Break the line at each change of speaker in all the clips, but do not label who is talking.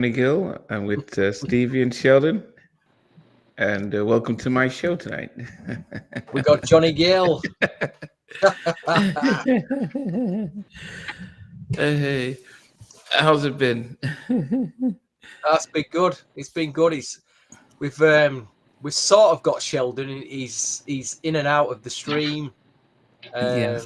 Johnny Gill. I'm with Stevie and Sheldon, and welcome to my show tonight.
We got Johnny Gill.
Hey, how's it been?
That's been good. It's been good. We've sort of got Sheldon. He's in and out of the stream.
Yes.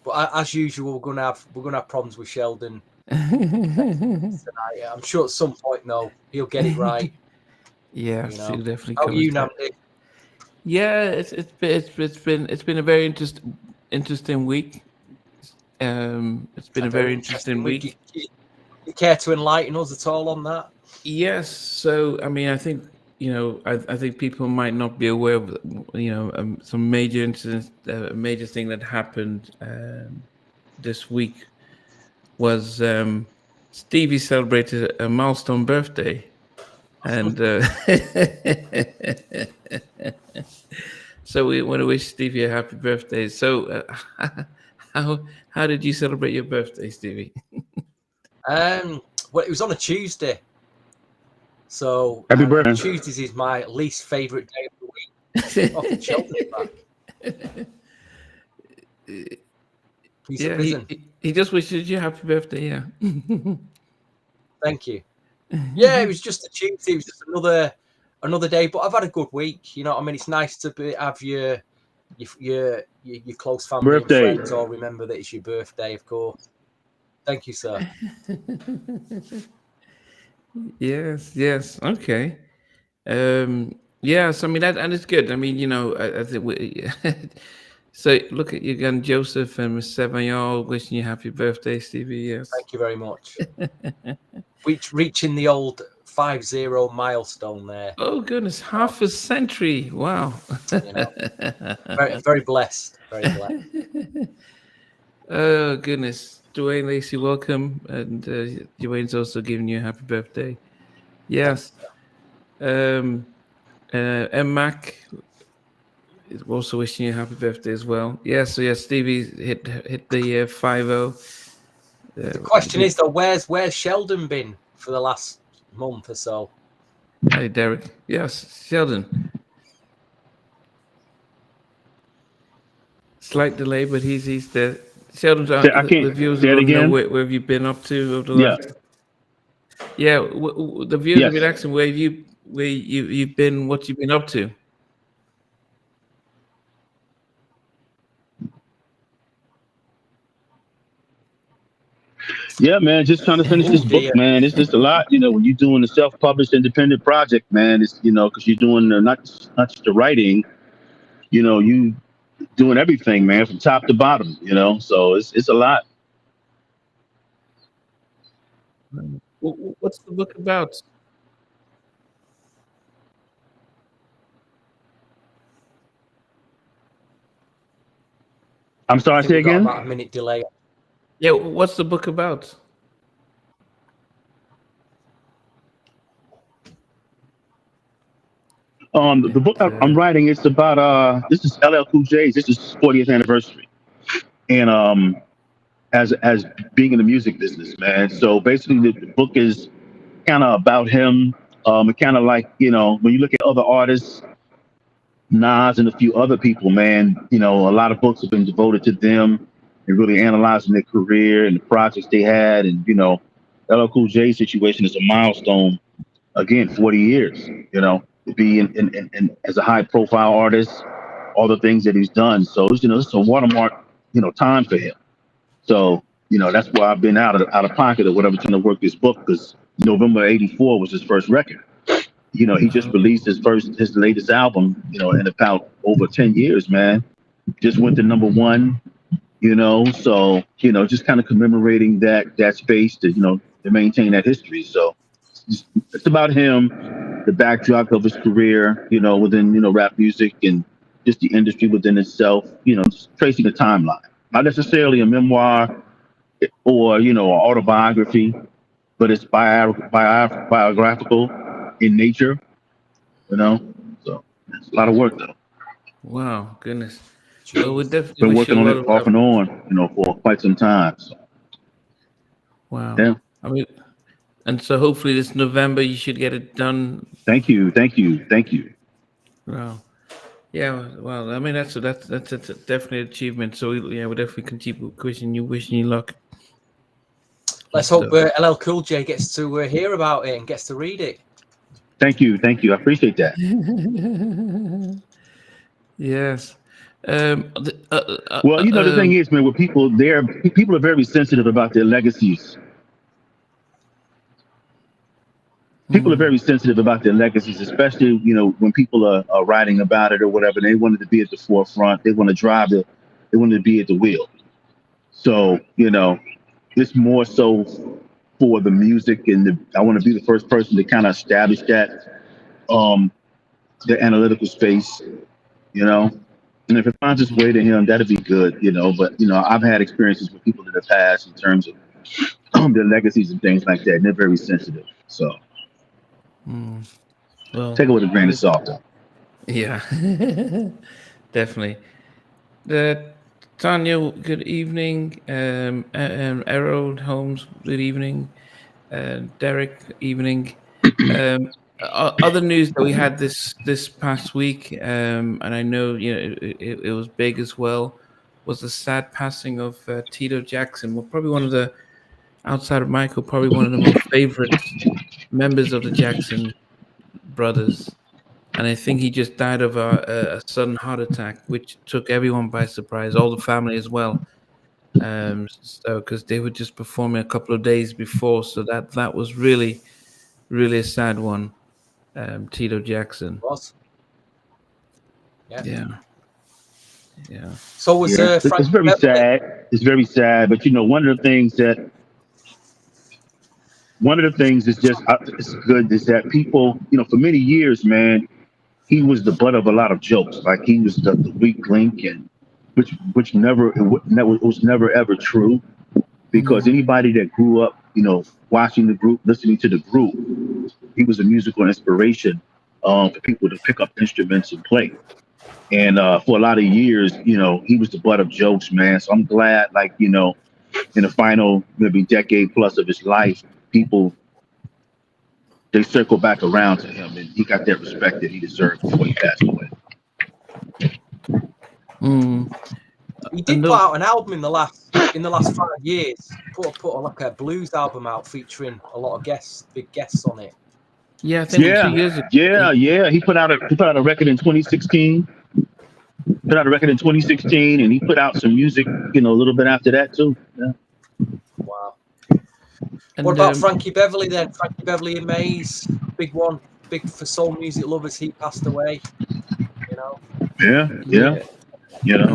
But as usual, we're gonna have problems with Sheldon tonight. I'm sure at some point though he'll get it right.
Yeah,
You know.
he'll definitely
How
come.
are you, Nnamdi?
Yeah, it's been a very interesting week. It's been a very interesting week.
You care to enlighten us at all on that?
Yes. So, I mean, I think I think people might not be aware of some major incidents. A major thing that happened this week was Stevie celebrated a milestone birthday, and so we want to wish Stevie a happy birthday. So, how did you celebrate your birthday, Stevie?
Well, it was on a Tuesday. So
Happy birthday.
Tuesdays is my least favourite day of the week. Off the Sheldon back. He's a prison.
He just wishes you happy birthday. Yeah.
Thank you. Yeah, it was just a Tuesday. It was just another day. But I've had a good week. You know what I mean? It's nice to have your close family and friends all remember that it's your birthday, of course. Thank you, sir.
Yes. Okay. Yes, I mean that is good. I mean, I think we. So look at you again, Joseph and Miss Sevignon, wishing you happy birthday, Stevie. Yes.
Thank you very much. Reaching the old 50 milestone there.
Oh goodness, half a century! Wow.
Very, very blessed. Very blessed.
Oh goodness, Dwayne Lacey, welcome, and Dwayne's also giving you a happy birthday. Yes. M Mac is also wishing you a happy birthday as well. Yes. So yes, Stevie hit the 50.
The question is though, where's Sheldon been for the last month or so?
Hey, Derek. Yes, Sheldon. Slight delay, but he's there. Sheldon, the viewers want to know where have you been up to over the last? Yeah, the viewers have been asking where you've been, what you've been up to.
Yeah, man, just trying to finish this book, man. It's just a lot, when you're doing a self-published independent project, man. It's because you're doing not just the writing, you doing everything, man, from top to bottom, So it's a lot.
What's the book about?
I'm sorry, say again.
About a minute delay.
Yeah, what's the book about?
The book I'm writing, it's about this is LL Cool J's. This is his 40th anniversary, and as being in the music business, man. So basically, the book is kind of about him. It kind of like when you look at other artists, Nas and a few other people, man. A lot of books have been devoted to them and really analyzing their career and the projects they had, and LL Cool J's situation is a milestone. Again, 40 years. To be in as a high profile artist, all the things that he's done. So it's a watermark, time for him. So that's why I've been out of pocket or whatever trying to work this book, because November '84 was his first record. He just released his latest album, in about over 10 years, man. Just went to #1, so just kind of commemorating that space to maintain that history. So it's about him, the backdrop of his career, within rap music and just the industry within itself, just tracing a timeline. Not necessarily a memoir or an autobiography, but it's biographical in nature, So it's a lot of work though.
Wow, goodness. Well, we definitely
been working on it off and on, for quite some time. So.
Wow.
Yeah.
I mean, And so hopefully this November you should get it done.
Thank you.
Wow. Yeah. Well, I mean that's definitely an achievement. So yeah, we'll definitely keep wishing you luck.
Let's hope LL Cool J gets to hear about it and gets to read it.
Thank you. I appreciate that.
Yes.
Well, the thing is, man, with people are very sensitive about their legacies. People are very sensitive about their legacies, especially, when people are writing about it or whatever. They wanted to be at the forefront. They want to they want to be at the wheel. So, it's more so for the music, and I want to be the first person to kind of establish that, the analytical space, and if it finds its way to him, that'd be good, but, I've had experiences with people that have passed in terms of their legacies and things like that, and they're very sensitive. So
well,
take it with a grain of salt, though.
Yeah, definitely. Tanya, good evening. Errol Holmes, good evening. Derek, evening. Other news that we had this past week, and I know it was big as well, was the sad passing of Tito Jackson. Well, probably one of the, outside of Michael, probably one of the most favorite members of the Jackson brothers. And I think he just died of a sudden heart attack, which took everyone by surprise, all the family as well. So because they were just performing a couple of days before, so that was really, really a sad one. Tito Jackson.
Was.
Yeah.
So was
it's very sad. It's very sad, but one of the things is just it's good is that people, for many years, man, he was the butt of a lot of jokes. Like he was the weak link, and which was never ever true, because anybody that grew up, watching the group, listening to the group, he was a musical inspiration for people to pick up instruments and play. And for a lot of years, he was the butt of jokes, man. So I'm glad, like, in the final maybe decade plus of his life, they circle back around to him, and he got that respect that he deserved before he passed away.
He did put out an album in the last 5 years. Put like a blues album out featuring a lot of big guests on it.
Yeah, I think 2 years ago.
Yeah. He put out a record in 2016. And he put out some music, a little bit after that too. Yeah.
Wow. And what about Frankie Beverly then? Frankie Beverly in Maze, big one, big for soul music lovers. He passed away.
Yeah.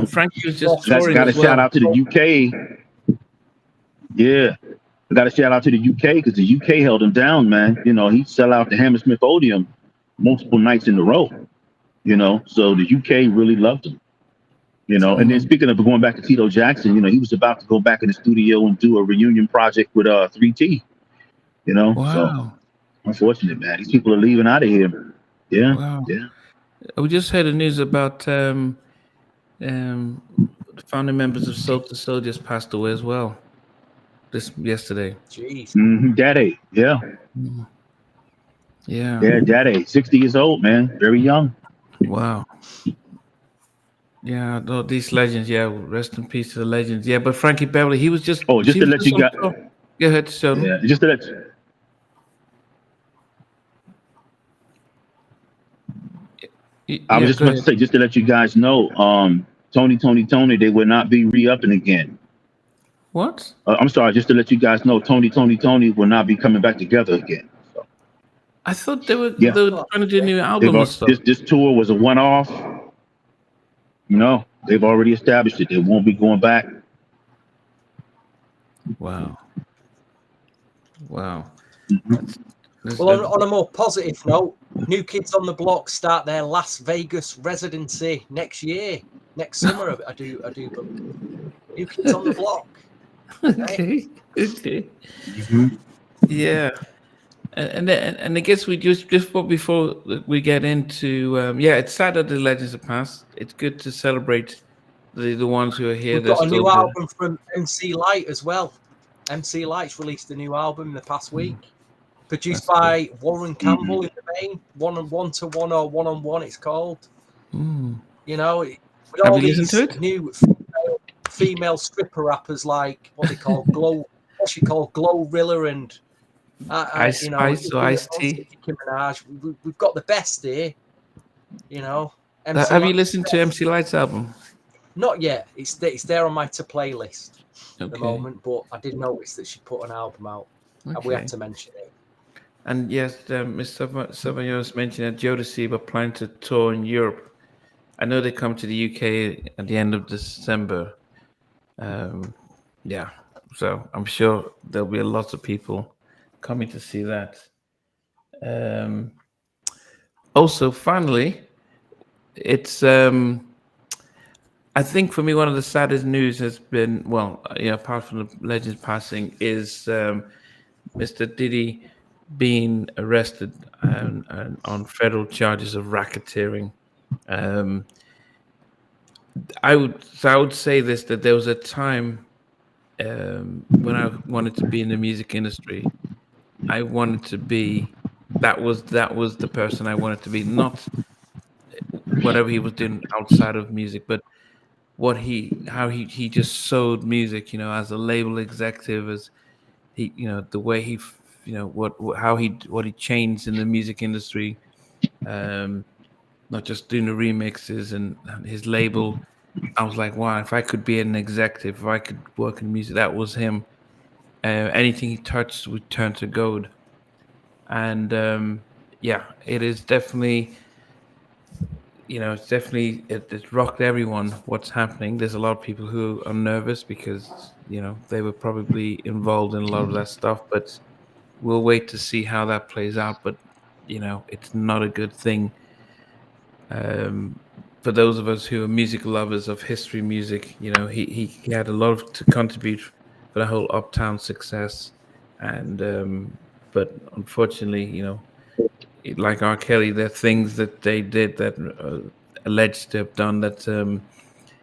Frankie was just
got a shout out to the UK. Yeah, I got a shout out to the UK because the UK held him down, man. He'd sell out the Hammersmith Odeum multiple nights in a row. So the UK really loved him. And then speaking of going back to Tito Jackson, he was about to go back in the studio and do a reunion project with 3T.
Wow.
So unfortunate, man. These people are leaving out of here. Yeah.
Wow.
Yeah.
We just heard the news about the founding members of Soul to Soul just passed away as well. Yesterday.
Jeez.
Daddy. Yeah.
Yeah.
Yeah, Daddy. 60 years old, man. Very young.
Wow. Yeah, these legends. Yeah, rest in peace to the legends. Yeah, but Frankie Beverly, he was just.
Oh, just to let you guys.
Go ahead, Sheldon.
Yeah, just to let you. I was just going to say, just to let you guys know, Tony, they will not be re-upping again.
What?
I'm sorry, just to let you guys know, Tony will not be coming back together again. So.
I thought they were trying to do a new album and stuff.
This tour was a one-off. No, they've already established it. They won't be going back.
Wow.
Well, on a more positive note, New Kids on the Block start their Las Vegas residency next summer. I do believe. New Kids on the Block.
Okay. Yeah. And I guess we just before we get into it's sad that the legends have passed. It's good to celebrate the ones who are here.
We've got a new album from MC Light as well. MC Light's released a new album in the past week. produced by Warren Campbell in the main. 1-to-1 or 1-on-1, it's called.
Mm.
You know, with
Have
all
you listened
these
to it?
new female stripper rappers like what they call Glorilla and
Ice
you know,
Spice or Ice Tea?
Nicki Minaj. We've got the best here. You know,
Have you listened to MC Light's album?
Not yet. It's there on my to playlist at the
Okay.
moment, but I did notice that she put an album out, and we have to mention it.
And yes, Mr. Savagnos mentioned that Jodeci were planning to tour in Europe. I know they come to the UK at the end of December. Yeah, so I'm sure there'll be a lot of people coming to see that. Also, finally, it's I think for me one of the saddest news has been, well, apart from the legend's passing, is Mr. Diddy being arrested on federal charges of racketeering. I would say this, that there was a time when I wanted to be in the music industry. I wanted to be that was the person I wanted to be, not whatever he was doing outside of music, but how he just sold music, as a label executive, as he, the way he, what he changed in the music industry, not just doing the remixes and his label. I was like, wow, if I could be an executive, if I could work in music, that was him. Anything he touched would turn to gold. And yeah, it is definitely, it's rocked everyone what's happening. There's a lot of people who are nervous because, they were probably involved in a lot of that stuff, but we'll wait to see how that plays out. But, it's not a good thing. For those of us who are music lovers of history music, he had a lot to contribute for the whole Uptown success. And, but unfortunately, like R. Kelly, there are things that they did that alleged to have done that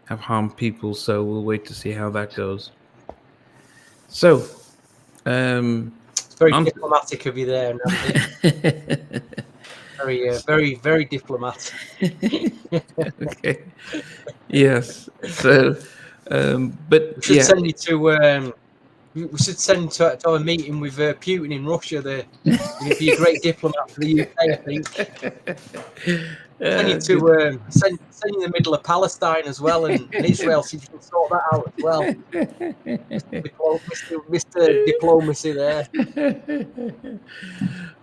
have harmed people. So we'll wait to see how that goes. So,
it's very diplomatic of you there, Nnamdi. Very, very diplomatic.
Okay. Yes. So, but
we should send you to. We should send to a meeting with Putin in Russia. He'd be a great diplomat for the UK, I think. Send you to send you in the middle of Palestine as well, and Israel, so you can sort that out as well. Mr. Diplomacy there.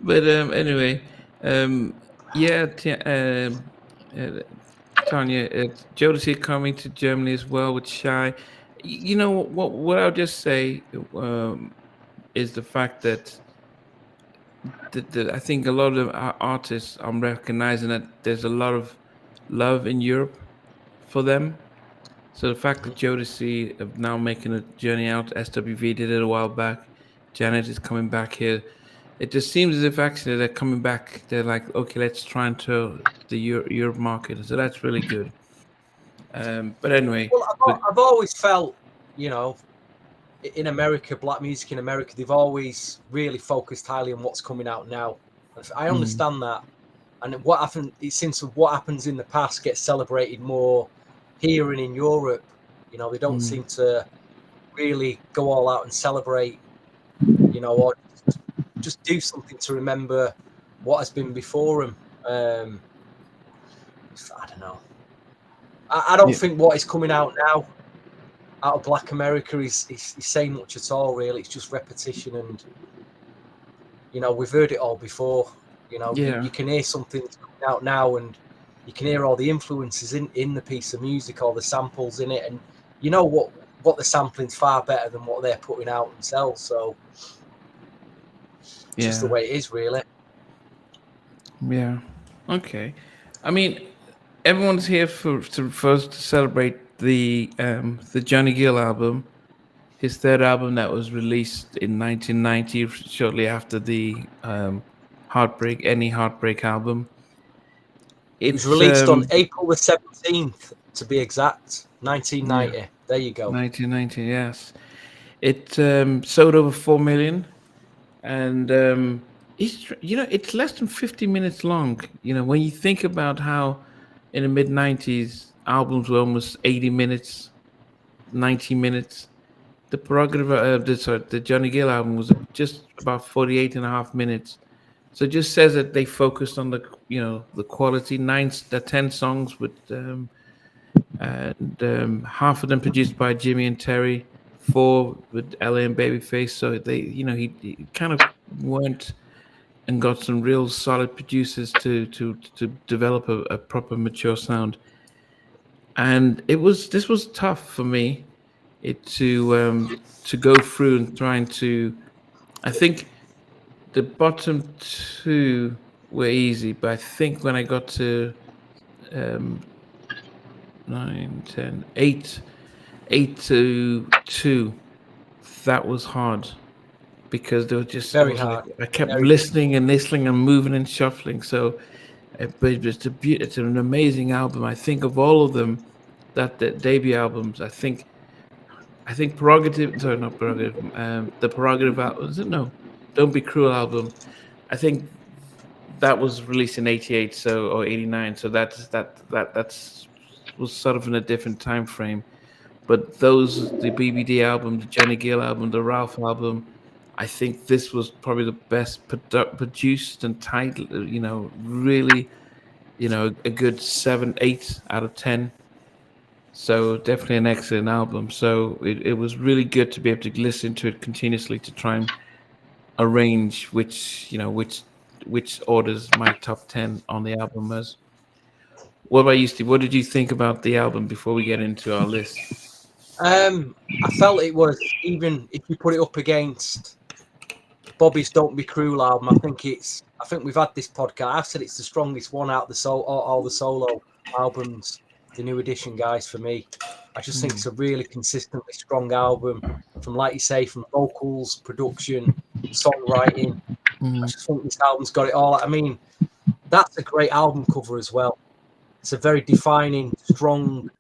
But anyway, yeah, Tanya, Jodeci coming to Germany as well with Shy. What I'll just say is the fact that I think a lot of our artists, I'm recognizing that there's a lot of love in Europe for them. So the fact that Jodeci are now making a journey out, SWV did it a while back, Janet is coming back here. It just seems as if actually they're coming back. They're like, okay, let's try and tour the Europe market. So that's really good. But anyway,
I've always felt, in America, black music in America, they've always really focused highly on what's coming out now. I understand that, and what happened, it seems what happens in the past gets celebrated more here and in Europe. They don't seem to really go all out and celebrate, or just do something to remember what has been before them. I don't know. I don't think what is coming out now out of Black America is saying much at all, really. It's just repetition, and we've heard it all before. You can hear something that's coming out now, and you can hear all the influences in the piece of music, all the samples in it, and what the sampling's far better than what they're putting out themselves. So just the way it is, really.
Yeah. Okay. I mean, everyone's here for us to celebrate the Johnny Gill album, his third album that was released in 1990, shortly after the Heartbreak album.
It was released on April the 17th, to be exact, 1990.
Yeah.
There you go.
1990, yes. It sold over 4 million, and it's less than 50 minutes long. When you think about how in the mid 90s albums were almost 80 minutes, 90 minutes. The prerogative, the Johnny Gill album was just about 48 and a half minutes. So it just says that they focused on the quality. 10 songs with, and half of them produced by Jimmy and Terry, 4 with LA and Babyface. So he kind of went and got some real solid producers to develop a proper mature sound. And this was tough for me, to go through and trying to. I think the bottom 2 were easy, but I think when I got to 9, 10, 8 to 2, that was hard because they were just
very hard.
I kept listening and moving and shuffling. So, but it's an amazing album. I think of all of them, that the debut albums, I think Prerogative. Sorry, not Prerogative. The Prerogative album. Is it? No, Don't Be Cruel album. I think that was released in '88, or '89. So that's was sort of in a different time frame. But the BBD album, the Johnny Gill album, the Ralph album, I think this was probably the best produced and tight. Really, a good 7, 8 out of 10. So definitely an excellent album. So it was really good to be able to listen to it continuously to try and arrange which orders my top 10 on the album was. What about you, Steve? What did you think about the album before we get into our list?
I felt it was, even if you put it up against Bobby's "Don't Be Cruel" album, I think we've had this podcast. I've said it's the strongest one out of all the solo albums. The New Edition guys, for me, I just think it's a really consistently strong album. From, like you say, from vocals, production, songwriting. I just think this album's got it all. I mean, that's a great album cover as well. It's a very defining, strong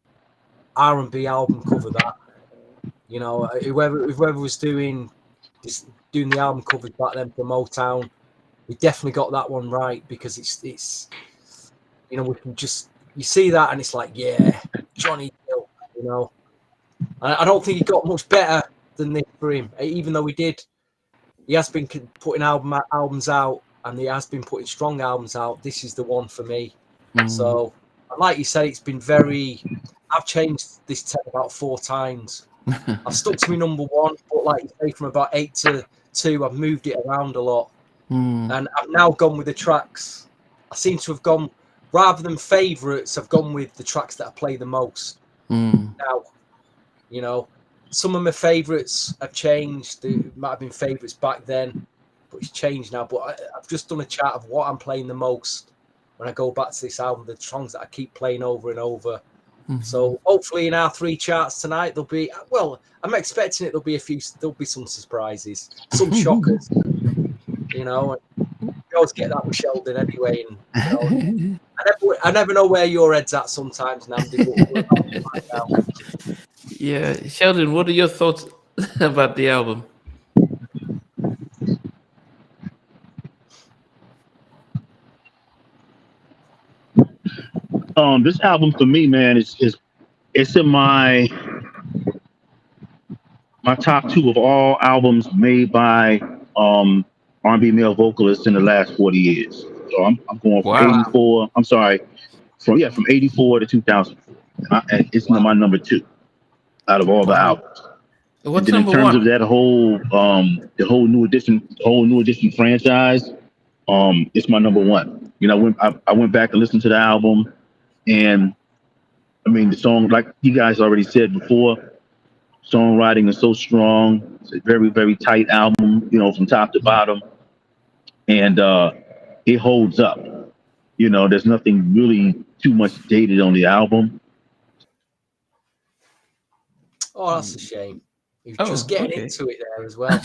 R&B album cover. That, whoever was doing the album covers back then for Motown, we definitely got that one right, because it's we can just. You see that and it's like, yeah, Johnny Gill, I don't think he got much better than this for him, even though he has been putting albums out, and he has been putting strong albums out. This is the one for me. So, like you said, it's been I've changed this 10 about 4 times. I've stuck to my number 1, but like you say, from about 8 to 2, I've moved it around a lot. And I've now gone with the tracks. I seem to have gone, rather than favourites, I've gone with the tracks that I play the most. Now, some of my favourites have changed. They might have been favourites back then, but it's changed now. But I've just done a chart of what I'm playing the most when I go back to this album, the songs that I keep playing over and over. So hopefully in our 3 charts tonight, there'll be, I'm expecting there'll be some surprises, some shockers. You always get that with Sheldon anyway. And, I never know where your head's at sometimes, Nnamdi.
Yeah, Sheldon, what are your thoughts about the album?
This album for me, man, it's in my top 2 of all albums made by R&B male vocalists in the last 40 years. So I'm going from 84. I'm sorry, from 84 to 2004. And it's my number 2 out of all the albums.
What's
and then
number
in terms
1?
of that the whole new edition franchise, it's my number 1. I went back and listened to the album, and I mean, the song, like you guys already said before, songwriting is so strong. It's a very, very tight album, from top to bottom. And it holds up. There's nothing really too much dated on the album.
Oh, that's a shame. He's just getting into it there as well.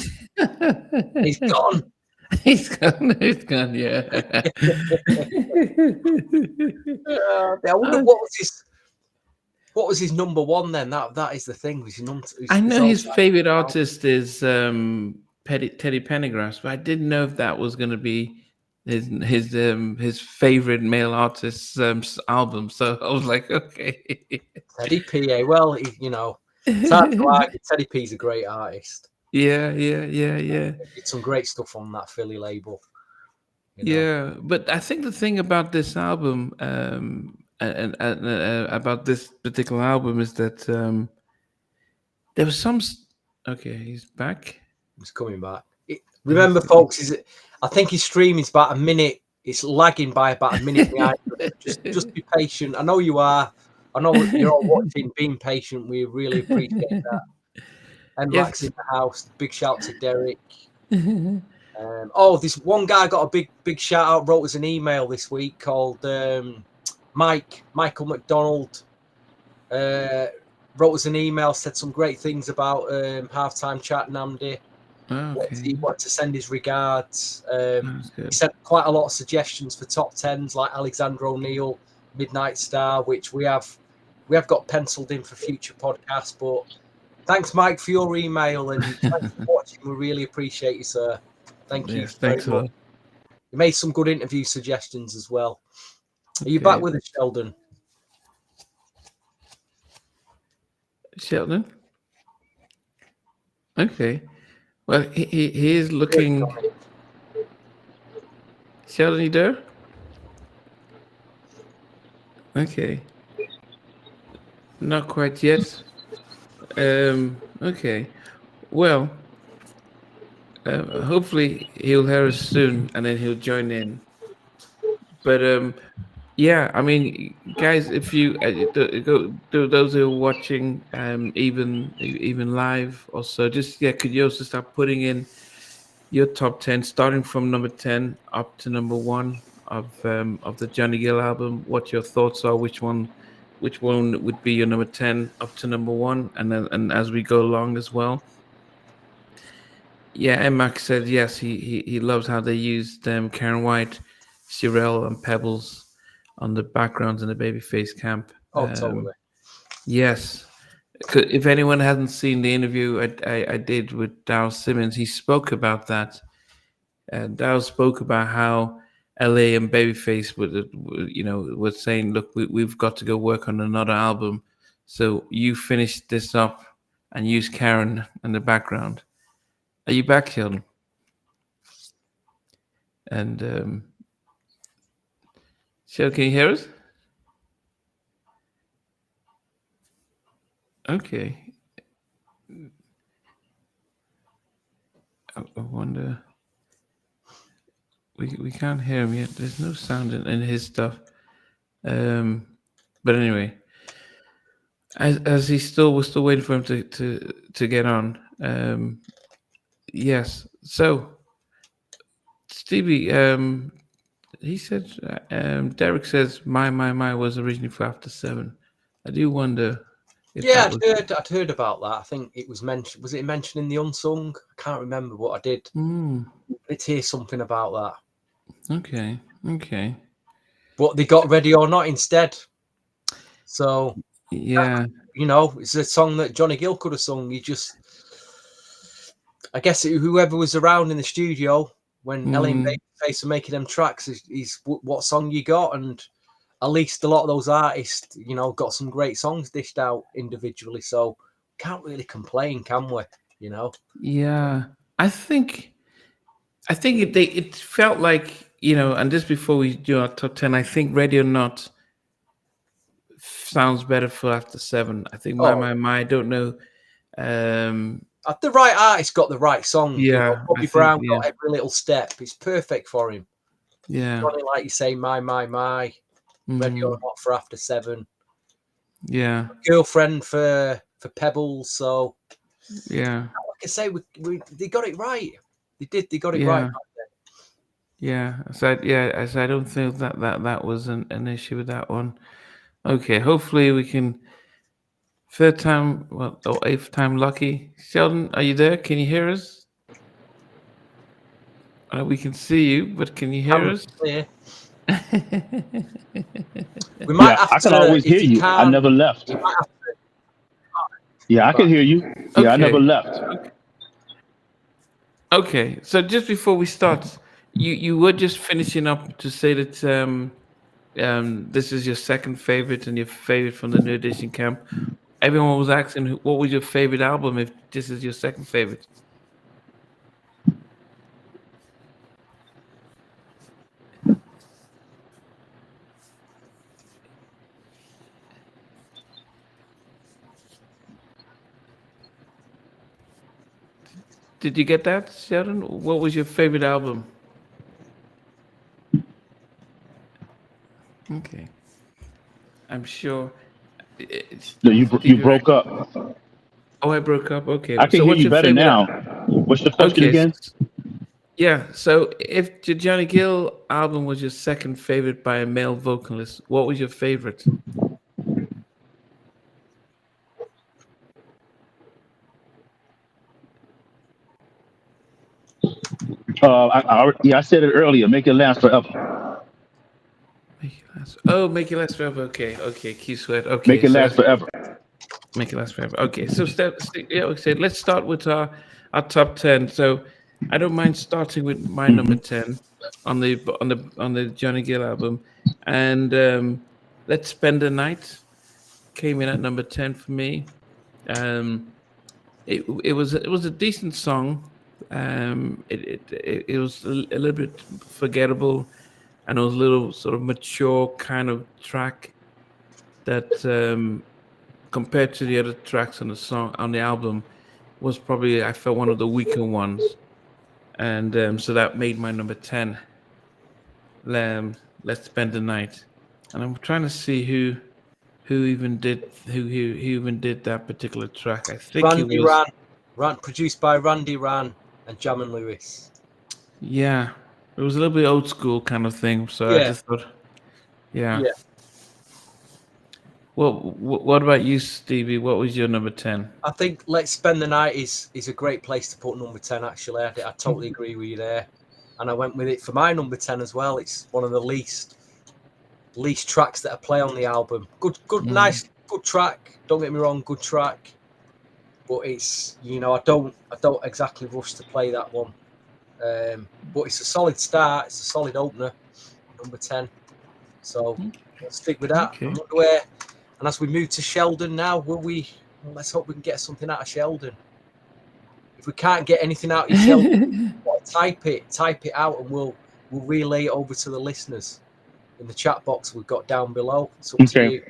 He's gone.
He's gone, yeah.
I wonder what was his number 1 then? That is the thing.
I know his favorite artist is Teddy Pendergrass, but I didn't know if that was going to be his favorite male artist's album. So I was like, okay.
Teddy P. Well, it's hard to argue. Teddy P's a great artist.
Yeah.
He did some great stuff on that Philly label.
Yeah, but I think the thing about this album, and about this particular album, is that there was some. Okay, he's back.
He's coming back. Remember, folks, I think his stream is about a minute. It's lagging by about a minute behind. Just be patient. I know you are. I know you're all watching, being patient. We really appreciate that. And Max in the house. Big shout to Derek. This one guy got a big shout out. Wrote us an email this week called Michael McDonald. Wrote us an email, said some great things about halftime chat. Nnamdi. He wanted to send his regards. He sent quite a lot of suggestions for top tens, like Alexander O'Neill, Midnight Star, which we have got penciled in for future podcasts. But thanks, Mike, for your email, and thanks for watching. We really appreciate you, sir. Thank you.
Thanks a lot.
You made some good interview suggestions as well. Are you back with us, Sheldon?
Sheldon? Okay. Well, he is looking. Sheldon, you there? Okay. Not quite yet. Okay. Well, hopefully he'll hear us soon, and then he'll join in. But yeah, I mean, guys, if you go those who are watching, even live, also just could you also start putting in your top 10, starting from number 10 up to number 1 of the Johnny Gill album? What your thoughts are? Which one would be your number 10 up to number 1, and as we go along as well. Yeah, and Max said yes, he loves how they used Karen White, Shirelle, and Pebbles on the backgrounds in the Babyface camp.
Oh, totally.
Yes. If anyone hasn't seen the interview I did with Darryl Simmons, he spoke about that. Darryl spoke about how LA and Babyface was saying, look, we've got to go work on another album. So you finish this up and use Karen in the background. Are you back, Sheldon? And Sheldon, can you hear us? Okay. I wonder. We can't hear him yet. There's no sound in his stuff. But anyway, as we're still waiting for him to get on. Yes. So, Stevie, he said, Derek says, my was originally for After 7. I do wonder.
I'd heard about that. I think it was mentioned. Was it mentioned in the Unsung? I can't remember what I did. Let's hear something about that.
Okay.
But they got Ready or Not instead. So
yeah,
it's a song that Johnny Gill could have sung. I guess whoever was around in the studio when Ellie and Babyface were making them tracks is what song you got, and at least a lot of those artists, got some great songs dished out individually. So can't really complain, can we?
Yeah, I think it felt like and just before we do our top 10, I think Ready or Not sounds better for After 7. I think my I don't know.
The right artist got the right song.
Yeah,
Bobby Brown got Every Little Step. It's perfect for him.
Yeah,
Johnny, like you say, my. Ready or Not for After 7.
Yeah,
Girlfriend for Pebbles. So
yeah,
like I say, they got it right. They did. They got it right.
Yeah. So I don't think that was an issue with that one. Okay, hopefully we can. Third time, or 8th time lucky. Sheldon, are you there? Can you hear us? We can see you, but can you hear us?
Yeah. We might have
I can always hear you. I never left. Yeah, I can hear you. Yeah, I never left.
Okay, so just before we start, you were just finishing up to say that this is your second favorite and your favorite from the New Edition camp. Everyone was asking what was your favorite album if this is your second favorite. Did you get that, Sheldon? What was your favorite album? Okay, I'm sure.
No, you
Stevie Ray.
broke up.
Oh, I broke up. Okay,
I can
so
hear
what's
you
your
better
favorite?
now. What's the question
Okay,
again?
yeah. So if the Johnny Gill album was your second favorite by a male vocalist, what was your favorite?
I said it earlier. Make it last forever.
Make it last. Oh, make it last forever. Okay, okay. Keith Sweat. Okay,
Make it
so
last forever.
make it last forever. Okay, so yeah. Okay, let's start with our top 10. So I don't mind starting with my number
Hmm.
10 on the Johnny Gill album, and Let's Spend the Night came in at number 10 for me. Um, it was a decent song. It was a little bit forgettable, and it was a little sort of mature kind of track that compared to the other tracks on the song on the album was probably I felt one of the weaker ones, and so that made my number 10. Let's Spend the Night, and I'm trying to see who even did that particular track. I think it
Randy
was
produced by Randy Ran and Jam and Lewis.
yeah, it was a little bit old school kind of thing. So I
Yeah,
just thought, yeah.
yeah.
Well, what about you, Stevie? What was your number 10?
I think Let's Spend the Night is a great place to put number 10, actually. I totally agree with you there. And I went with it for my number 10 as well. It's one of the least tracks that I play on the album. Good, nice, good track. Don't get me wrong, good track. But it's, I don't exactly rush to play that one. But it's a solid start. It's a solid opener, number 10. So let's stick with that.
Okay.
I wonder where. And as we move to Sheldon now, let's hope we can get something out of Sheldon. If we can't get anything out of Sheldon, type it out, and we'll relay it over to the listeners in the chat box we've got down below. It's up to you.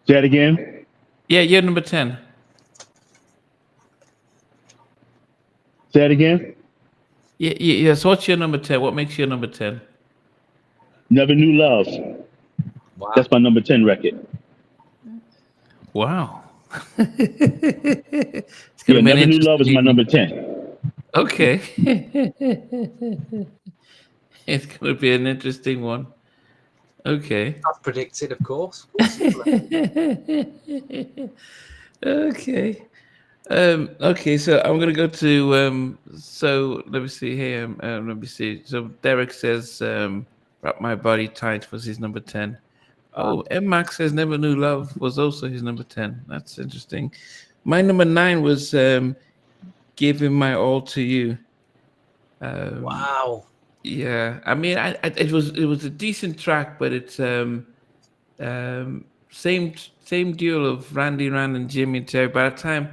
Say that again.
Yeah, you're number 10.
Say that again.
Yeah. So what's your number 10? What makes your number 10?
Never Knew Love.
Wow.
That's my number 10 record.
Wow.
Yeah, Never Knew Love is my number 10.
Okay. It's going to be an interesting one. Okay.
That's predicted, of course.
Okay. Okay, so I'm gonna go to so let me see here. Let me see. So Derek says Wrap My Body Tight was his number 10. Oh, M Max says Never Knew Love was also his number 10. That's interesting. My number 9 was Giving My All to You.
Wow.
Yeah, I mean, it was a decent track, but it's same deal of Randy Ran and Jimmy and Terry. By the time,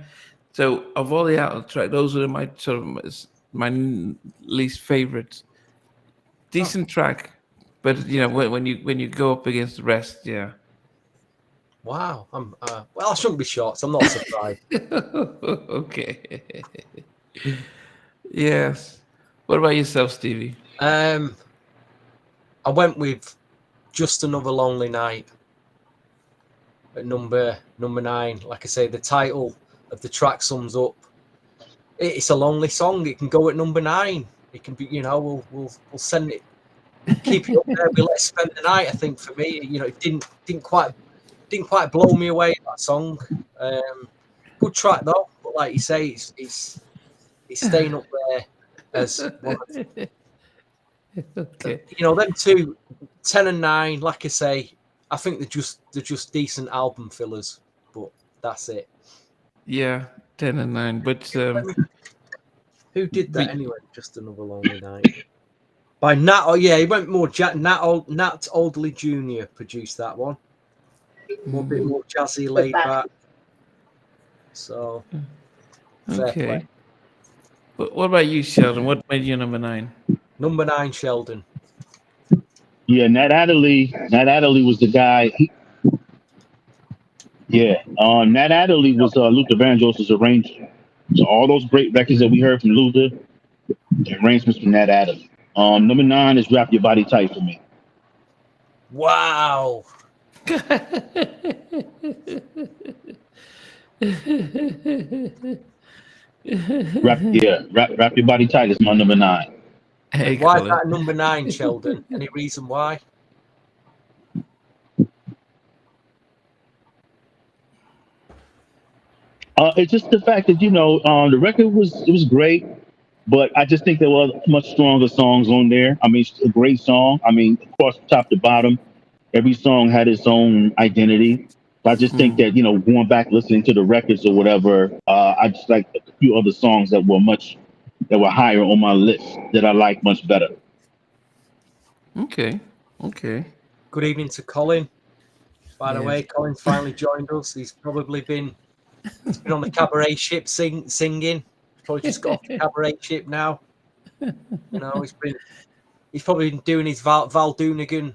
so of all the out track, those were my sort of my least favorite. Decent track, but when you go up against the rest, yeah.
Wow. Well, I shouldn't be shocked. I'm not surprised.
Okay. Yes. What about yourself, Stevie?
I went with Just Another Lonely Night at number 9. Like I say, the title of the track sums up. It's a lonely song. It can go at number 9. It can be, we'll send it, keep it up there. But Let's Spend the Night. I think for me, it didn't quite blow me away, that song. Good track though, but like you say, it's staying up there as one of the,
Okay.
them two, 10 and 9, like I say, I think they're just decent album fillers, but that's it.
Yeah, 10 and 9. But
who did that anyway? Just Another Lonely Night by Nat. Oh yeah, he went more. Nat Oldley Jr. produced that one. A bit more jazzy, laid back. So fair play.
But what about you, Sheldon? What made you number 9?
Number 9, Sheldon.
Yeah, Nat Adderley was the guy. Nat Adderley was Luther Vandross's arranger. So all those great records that we heard from Luther, the arrangements from Nat Adderley. Number 9 is Wrap Your Body Tight for me.
Wow.
Wrap Your Body Tight is my number 9.
Hey,
why
Colin.
is that number 9, Sheldon? Any reason why?
It's just the fact that the record was great, but I just think there were much stronger songs on there. I mean, it's a great song. I mean, across top to bottom, every song had its own identity. So I just think that going back listening to the records or whatever, I just like a few other songs that were higher on my list that I like much better.
Okay.
Good evening to Colin. By the way, Colin finally joined us. He's been on the cabaret ship singing. Probably just got off the cabaret ship now. He's probably been doing his Val Doonigan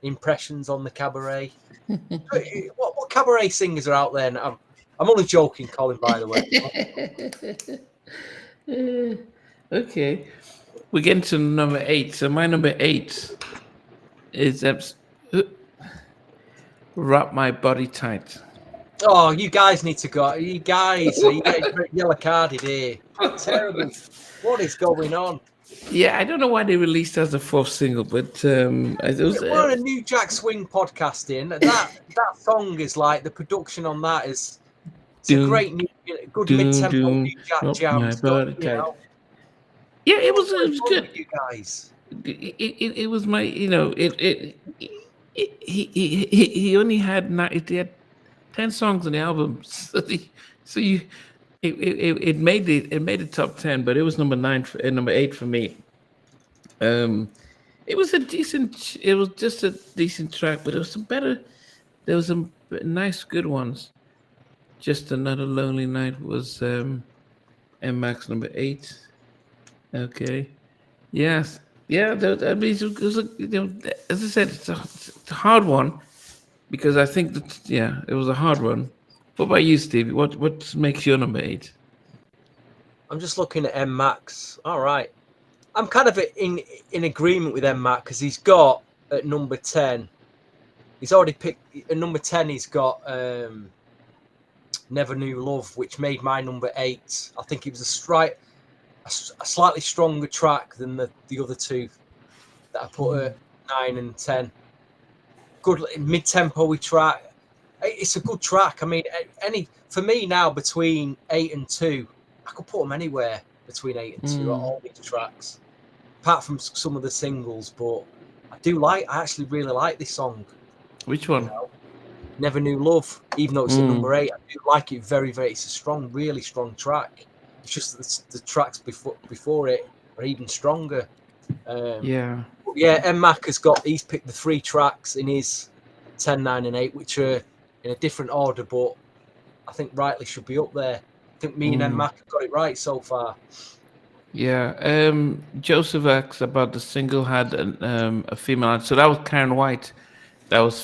impressions on the cabaret. What cabaret singers are out there now? I'm only joking, Colin, by the way.
Okay. We're getting to number 8. So my number 8 is Wrap My Body Tight.
Oh, you guys need to go. You guys are getting yellow carded here. Terrible. What is going on?
Yeah, I don't know why they released as the 4th single, but
we're on a New Jack Swing podcasting. That song is like the production on that is a great good mid-tempo New Jack jam stuff.
Yeah, it was good.
You guys,
it was my he only had 10 songs on the album, it made the top 10, but it was number 9 and number 8 for me. It was just a decent track, but there was some nice good ones. Just Another Lonely Night was M-Max number 8. Okay. Yes. Yeah. That means it was as I said, it's a hard one because I think that it was a hard one. What about you, Stevie? What makes your number 8?
I'm just looking at M-Max. All right. I'm kind of in agreement with M-Max because he's got at number 10. He's already picked at number 10. He's got Never Knew Love, which made my number 8. I think it was a slightly stronger track than the other two that I put at 9 and 10. Good mid-tempo track. It's a good track. I mean, for me now between 8 and 2, I could put them anywhere between 8 and 2. All these tracks, apart from some of the singles. But I actually really like this song.
Which one?
Never Knew Love. Even though it's at number 8, I do like it very, very. It's a really strong track. It's just the tracks before it are even stronger. M-Mac he's picked the 3 tracks in his 10, 9, and 8, which are in a different order, but I think rightly should be up there. I think me and M-Mac have got it right so far.
Yeah. Joseph asks about the single had a female, so that was Karen White. That was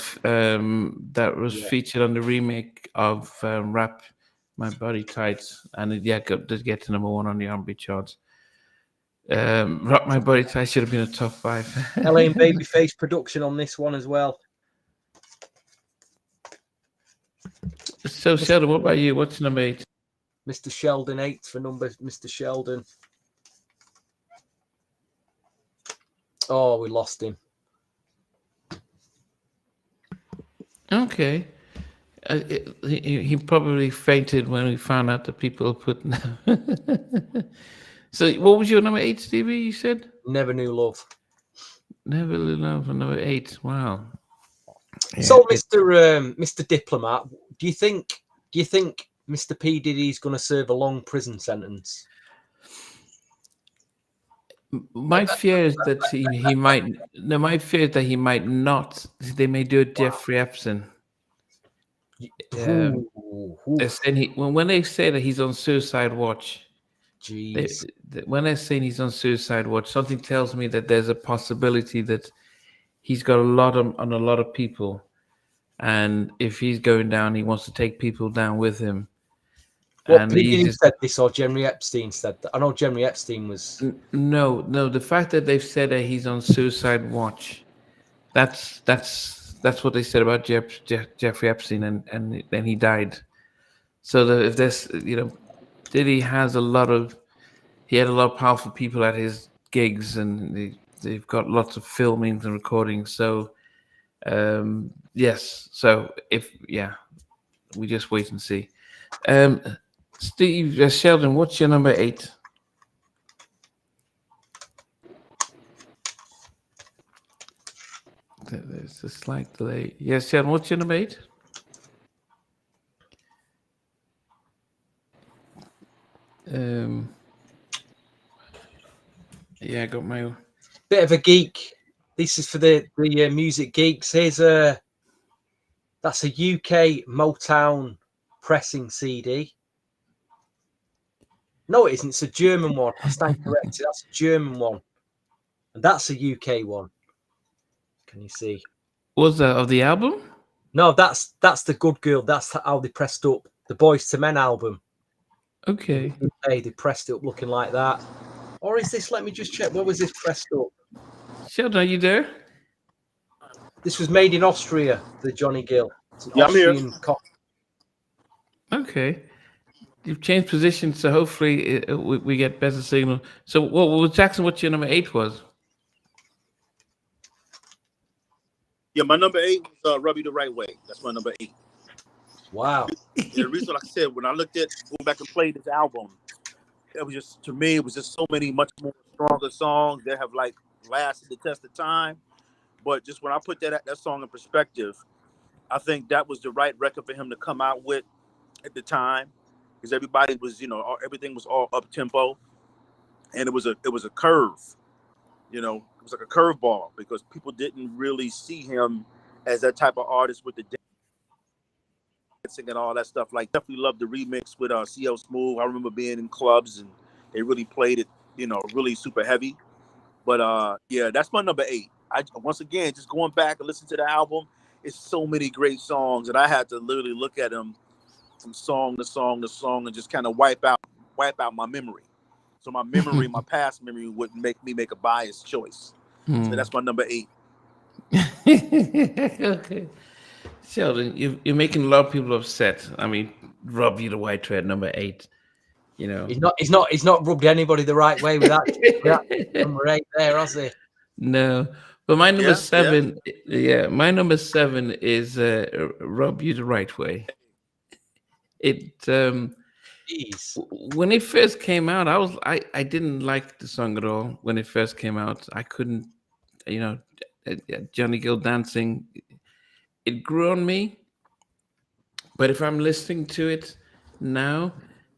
featured on the remake of Wrap My Body Tight, and it did get to number 1 on the R&B charts. Wrap My Body Tight should have been a top 5.
LA and Babyface production on this one as well.
So Sheldon, what about you? What's number 8?
Mr. Sheldon 8 for Mr. Sheldon. Oh, we lost him.
Okay. He probably fainted when we found out that people put. So, what was your number 8, Stevie? You said
Never Knew Love.
Never Knew Love for number 8. Wow.
So, Mr. Diplomat, do you think Mr. P Diddy's going to serve a long prison sentence?
My fear is that he might. No, my fear is that he might not. They may do a Jeffrey Epstein. They're saying when they say that he's on suicide watch. When they're saying he's on suicide watch, something tells me that there's a possibility that he's got a lot on a lot of people, and if he's going down, he wants to take people down with him.
What, P. Diddy said this, or Jeffrey Epstein said that? I know Jeffrey Epstein was...
No. The fact that they've said that he's on suicide watch, that's what they said about Jeffrey Epstein, and then he died. So that if there's, Diddy has he had a lot of powerful people at his gigs, and they've got lots of filmings and recordings. So, yes. So we just wait and see. Steve, Sheldon, what's your number 8? There's a slight delay. Yes, Sheldon, what's your number 8? I got my
bit of a geek. This is for the music geeks. Here's that's a UK Motown pressing CD. No, it isn't. It's a German one. I stand corrected. That's a German one, and that's a UK one. Can you see?
Was that of the album?
No, that's the Good Girl. That's how they pressed up the Boyz II Men album.
Okay.
They pressed it up looking like that. Or is this? Let me just check. What was this pressed up?
Sheldon, are you there?
This was made in Austria. The Johnny Gill.
I'm here.
Okay. You've changed positions, so hopefully we get better signal. So, what was Jackson? What your number 8 was?
Yeah, my number 8 was "Rub You the Right Way." That's my number 8.
Wow.
The reason, like I said, when I looked at going back and played this album, it was just, to me, it was just so many much more stronger songs that have like lasted the test of time. But just when I put that song in perspective, I think that was the right record for him to come out with at the time, because everybody was, everything was all up tempo, and it was a curve, it was like a curveball, because people didn't really see him as that type of artist with the dancing and all that stuff. Like, definitely loved the remix with CL Smooth. I remember being in clubs and they really played it, really super heavy. But that's my number 8. Once again, just going back and listening to the album, it's so many great songs, and I had to literally look at them from song to song to song and just kind of wipe out my memory. So my memory, my past memory, would make me make a biased choice. So that's my number 8.
Okay. Sheldon, you're making a lot of people upset. I mean, Rub You the Right Way, number 8.
He's not rubbed anybody the right way with that number 8 there, has he?
No. But my number 7, my number 7 is Rub You the Right Way. It when it first came out, I didn't like the song at all. When it first came out, I couldn't, Johnny Gill dancing, it grew on me. But if I'm listening to it now,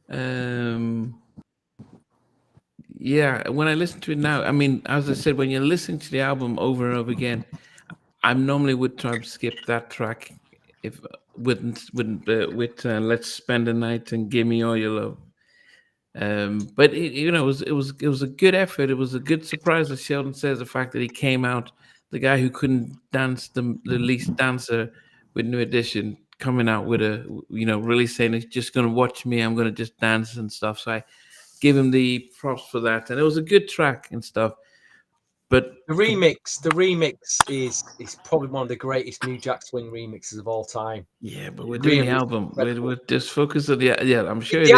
when I listen to it now, I mean, as I said, when you're listening to the album over and over again, I normally would try to skip that track if with Let's Spend the Night and Give Me All Your Love. But it was a good effort. It was a good surprise, as Sheldon says, the fact that he came out, the guy who couldn't dance, the least dancer with New Edition, coming out with really saying, it's just going to watch me, I'm going to just dance and stuff. So I give him the props for that, and it was a good track and stuff. But
the remix is probably one of the greatest New Jack Swing remixes of all time.
Yeah, but we're doing the album. We're just focused on I'm sure
the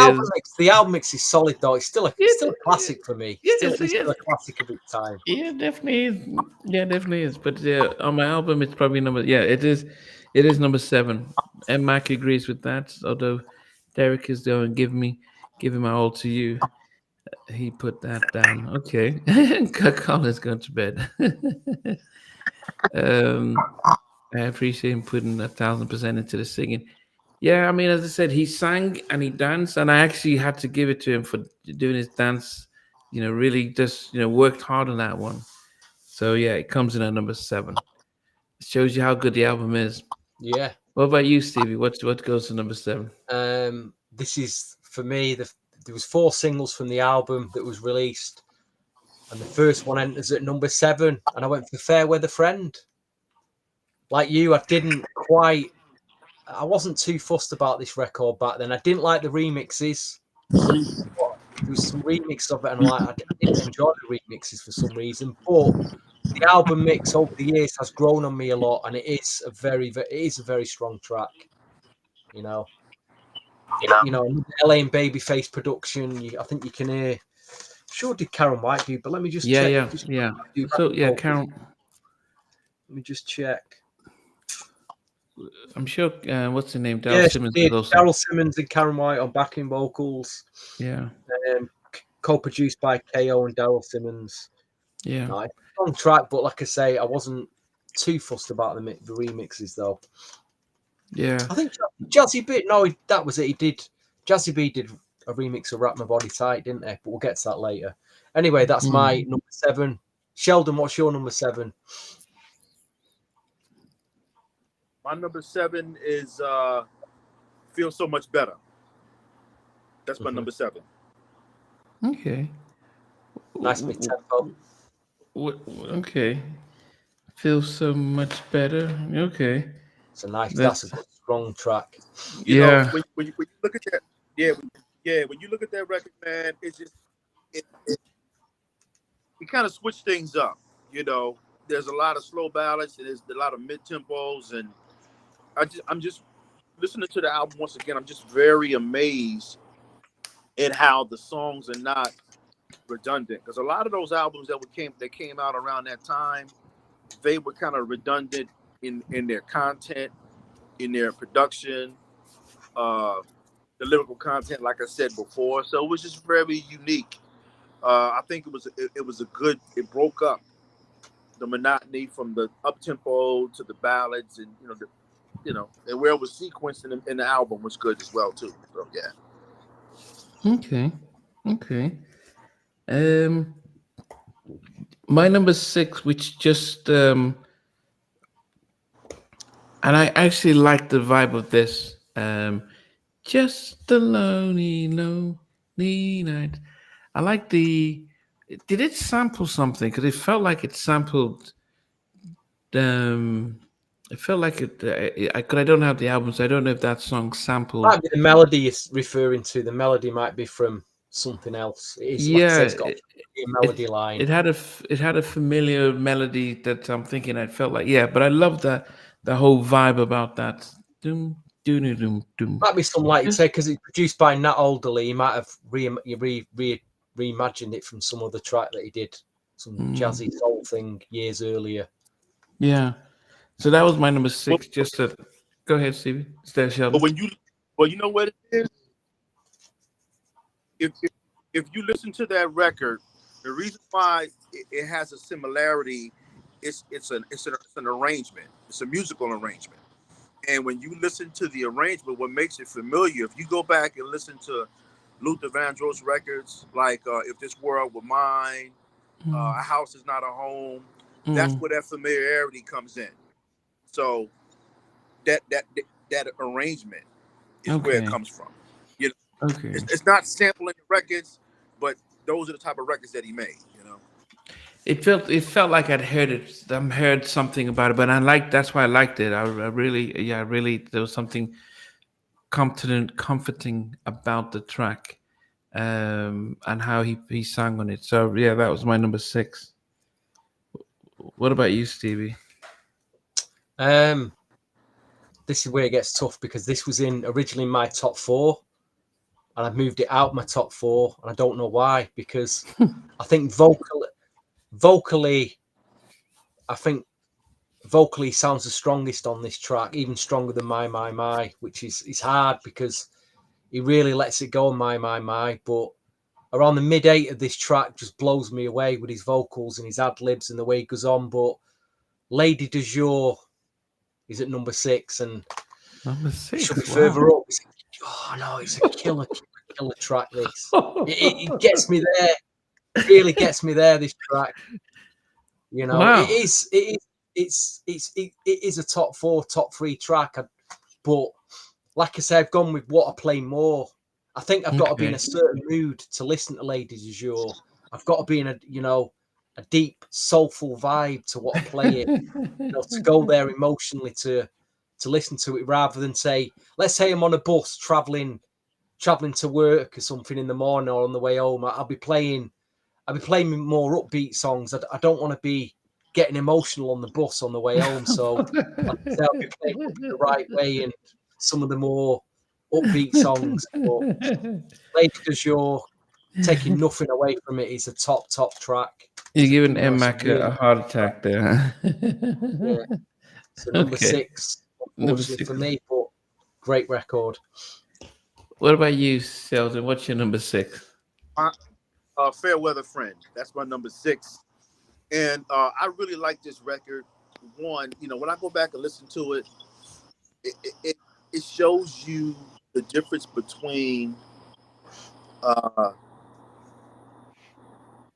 album mix is solid though. It's still a classic for me. It's still a classic of its time.
Yeah, definitely is. Yeah, definitely is. But on my album, it's probably it is number 7. And Mac agrees with that. Although Derek is going, give him my all to you. He put that down. Okay. Colin's going to bed. I appreciate him putting 1,000% into the singing. Yeah, I mean, as I said, he sang and he danced, and I actually had to give it to him for doing his dance. Really just worked hard on that one. So yeah, it comes in at number 7. It shows you how good the album is.
Yeah.
What about you, Stevie? What goes to number 7?
This is for me. There was 4 singles from the album that was released, and the first one enters at number 7, and I went for Fairweather Friend. Like you, I wasn't too fussed about this record back then. I didn't like the remixes. There was some remix of it, and I didn't enjoy the remixes for some reason. But the album mix over the years has grown on me a lot, and it is a very strong track. LA and Babyface production. I think you can hear. Sure, did Karen White do? But let me just check.
Yeah. So yeah, Karen.
Let me just check.
I'm sure. What's the name? Daryl Simmons.
Daryl Simmons and Karen White on backing vocals.
Yeah.
Co-produced by KO and Daryl Simmons.
Yeah.
No, long track, but like I say, I wasn't too fussed about the remixes though.
Yeah.
I think Jazzy B. No, that was it. He did. Jazzy B did a remix of "Wrap My Body Tight," didn't they? But we'll get to that later. Anyway, that's my number 7. Sheldon, what's your number 7?
My number 7 is "Feel So Much Better." That's my number 7.
Okay.
Nice mid tempo.
Okay. Feel so much better. Okay.
That's a good, strong track.
You know, when you look at that, when you look at that record, man, it's just it kind of switched things up. There's a lot of slow ballads and there's a lot of mid tempos, and I'm just listening to the album once again. I'm just very amazed at how the songs are not redundant, because a lot of those albums that came out around that time, they were kind of redundant in their content, in their production, the lyrical content, like I said before. So it was just very unique. I think it broke up the monotony from the up tempo to the ballads, and and where it was sequenced in the album was good as well too. So yeah.
Okay. My number 6, which just and I actually like the vibe of this. Just a lonely night. I like did it sample something? Because it felt like it sampled. It felt like I don't have the album, so I don't know if that song sampled.
Might be the melody you're referring to. The melody might be from something else. It is, it's got a melody line.
It had a familiar melody that I'm thinking. I felt like but I love the whole vibe about that. Doom, doom, doom, doom.
Might be something like you say, because it's produced by Nat Alderley. He might have reimagined it from some other track that he did, some jazzy soul thing years earlier.
Yeah. So that was my number 6. Go ahead, Stevie. Stay, Sheldon.
But you know what it is? If you listen to that record, the reason why it has a similarity is it's an arrangement. It's a musical arrangement. And when you listen to the arrangement, what makes it familiar, if you go back and listen to Luther Vandross records, like If This World Were Mine, A House Is Not a Home, that's where that familiarity comes in. So that arrangement is where it comes from.
Okay.
It's not sampling the records, but those are the type of records that he made.
It felt like I'd heard something about it, but that's why I liked it. I really there was something comforting about the track, and how he sang on it. So yeah, that was my number 6. What about you, Stevie?
This is where it gets tough, because this was originally my top 4, and I've moved it out my top 4, and I don't know why, because I think vocally, sounds the strongest on this track, even stronger than My, which is hard because he really lets it go on My. But around the mid-8 of this track just blows me away with his vocals and his ad-libs and the way he goes on. But Lady Du Jour is at number 6, and
number 6.
It should be further up. It's a killer track. This it gets me there. It really gets me there. This track,
Wow.
it is a top 4, top 3 track. But like I say, I've gone with what I play more. I think I've got to be in a certain mood to listen to Ladies Azure. I've got to be in a deep, soulful vibe to what I play it. To go there emotionally to listen to it, rather than let's say I'm on a bus traveling to work or something in the morning or on the way home. I'll be playing more upbeat songs. I don't want to be getting emotional on the bus on the way home. So like I say, I'll be playing it the right way and some of the more upbeat songs. But Ladies Azure, taking nothing away from it, is a top track.
You're giving Mac a heart attack there.
Yeah. So number 6, unfortunately for me, but great record.
What about you, Sheldon? What's your number 6?
Fairweather Friend. That's my number 6. And I really like this record. One, when I go back and listen to it, it shows you the difference between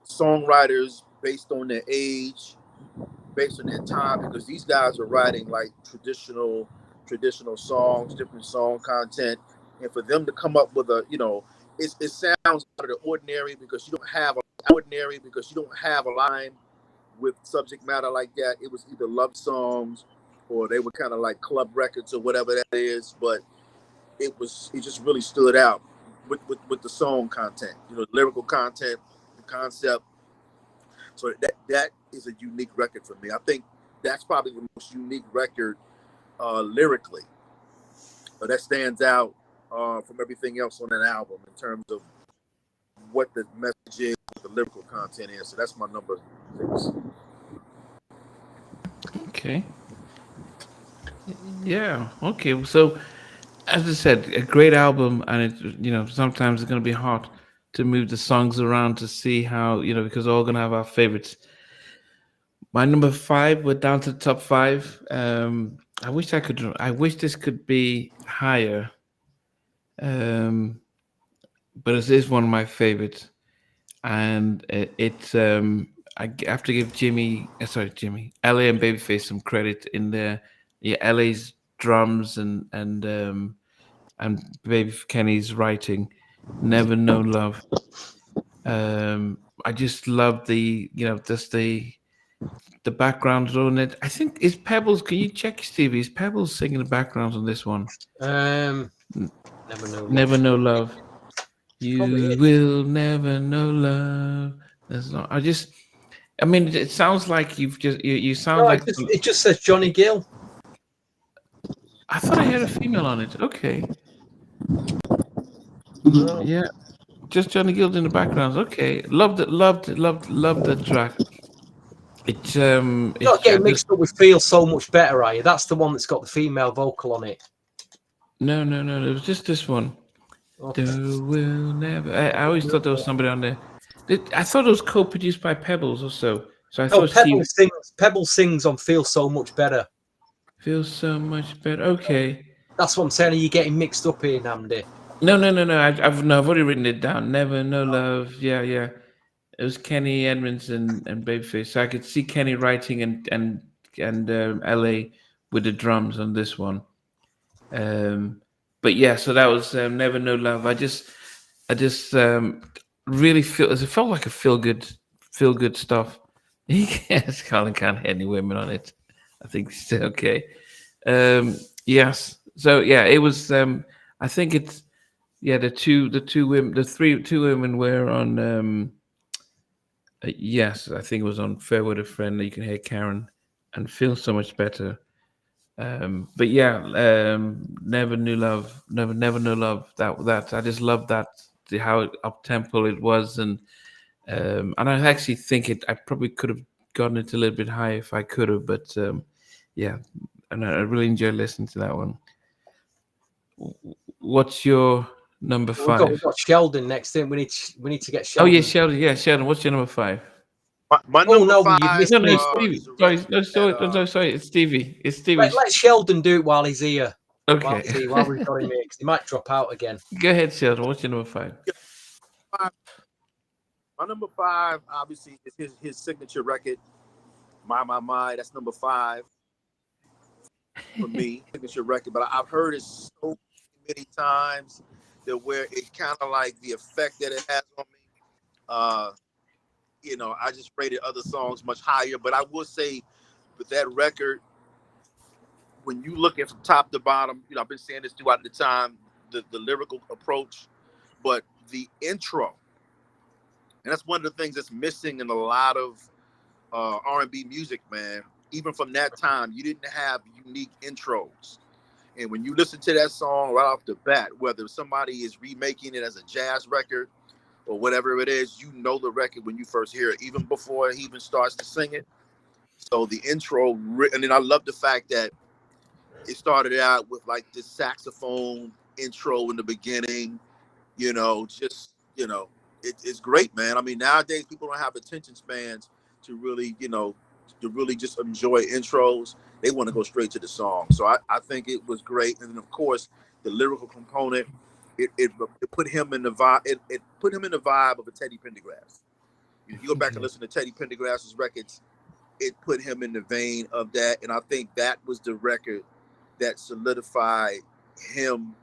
songwriters based on their age, based on their time, because these guys are writing like traditional songs, different song content, and for them to come up with it sounds out of the ordinary because you don't have a line with subject matter like that. It was either love songs or they were kind of like club records or whatever that is, but it just really stood out with the song content, lyrical content, the concept. So that is a unique record for me. I think that's probably the most unique record lyrically, but that stands out from everything else on that album in terms of what the message is, what the lyrical content is. So that's my number 6.
Okay. Yeah. Okay. So, as I said, a great album, and it, sometimes it's going to be hard to move the songs around to see how, because we're all going to have our favorites. My number 5, we're down to the top 5. I wish this could be higher. But it is one of my favorites, and it's I have to give Jimmy, LA and Babyface some credit in there. Yeah, LA's drums and Baby Kenny's writing, Never Know Love. I just love the just the backgrounds on it. I think it's Pebbles. Can you check, Stevie? Is Pebbles singing the backgrounds on this one? Never know love. You will never know love. There's not. I mean, it sounds like you sound like
it just says Johnny Gill.
I thought I had a female on it. Okay. Yeah, just Johnny Gill in the background. Okay, loved the track. It's
not getting mixed up with Feel So Much Better, are you? That's the one that's got the female vocal on it.
No. It was just this one.
Okay.
Will never. I always thought there was somebody on there. I thought it was co-produced by Pebbles also. So I thought
Pebbles sings on Feel So Much Better.
Feel so much better. Okay.
That's what I'm saying. Are you getting mixed up here, Nnamdi?
No. I've already written it down. Never Know Love. Yeah. It was Kenny Edmonds and Babyface. So I could see Kenny writing and LA with the drums on this one. But yeah, so that was Never Know Love. I just really felt it felt like a feel good stuff. Yes, Colin can't hit any women on it. I think it's okay. Yes. So yeah, it was. I think it's the two women were on. Yes, I think it was on Fairweather Friend. You can hear Karen and Feel So Much Better. But yeah, Never Know Love. That I just love that, how up tempo it was, and I actually think I probably could have gotten it a little bit higher if I could have, but yeah, and I really enjoyed listening to that one. What's your number 5?
We've got Sheldon next. We need to get Sheldon.
Oh yeah, Sheldon. Yeah, Sheldon. What's your number 5?
My
Oh
number
no, you
five.
missed
No,
me.
Stevie.
Is a
Sorry,
record
no, sorry,
that,
no, sorry. It's Stevie. It's Stevie.
Let Sheldon do it while he's here.
Okay.
While we've got him here, 'cause he might drop out again.
Go ahead, Sheldon. What's your number 5?
my number 5, obviously, is his signature record, My. That's number 5 for me, signature record. But I've heard it so many times that where it kind of like the effect that it has on me. You know, I just rated other songs much higher. But I will say, with that record, when you look at from top to bottom, you know, I've been saying this throughout the time, the lyrical approach, but the intro, and that's one of the things that's missing in a lot of R&B music, man. Even from that time, you didn't have unique intros. And when you listen to that song right off the bat, whether somebody is remaking it as a jazz record or whatever it is, you know the record when you first hear it, even before he even starts to sing it. So the intro, and then I love the fact that it started out with like this saxophone intro in the beginning, you know, just, you know, it's great, man. I mean, nowadays people don't have attention spans to really, you know, to really just enjoy intros. They want to go straight to the song. So I think it was great. And then of course, the lyrical component, it put him in the vibe. It put him in the vibe of a Teddy Pendergrass. You go back and listen to Teddy Pendergrass's records, it put him in the vein of that. And I think that was the record that solidified him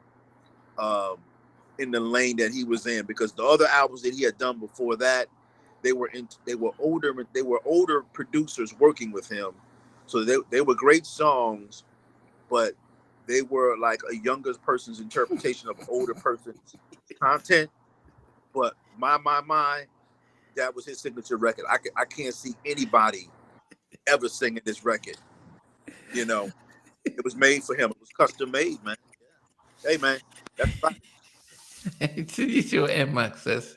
in the lane that he was in, because the other albums that he had done before that, they were older producers working with him, so they were great songs, but they were like a younger person's interpretation of an older person's content. But my, that was his signature record. I can't see anybody ever singing this record. You know, it was made for him. It was custom made, man. Yeah. Hey, man, that's right.
You see what Max says.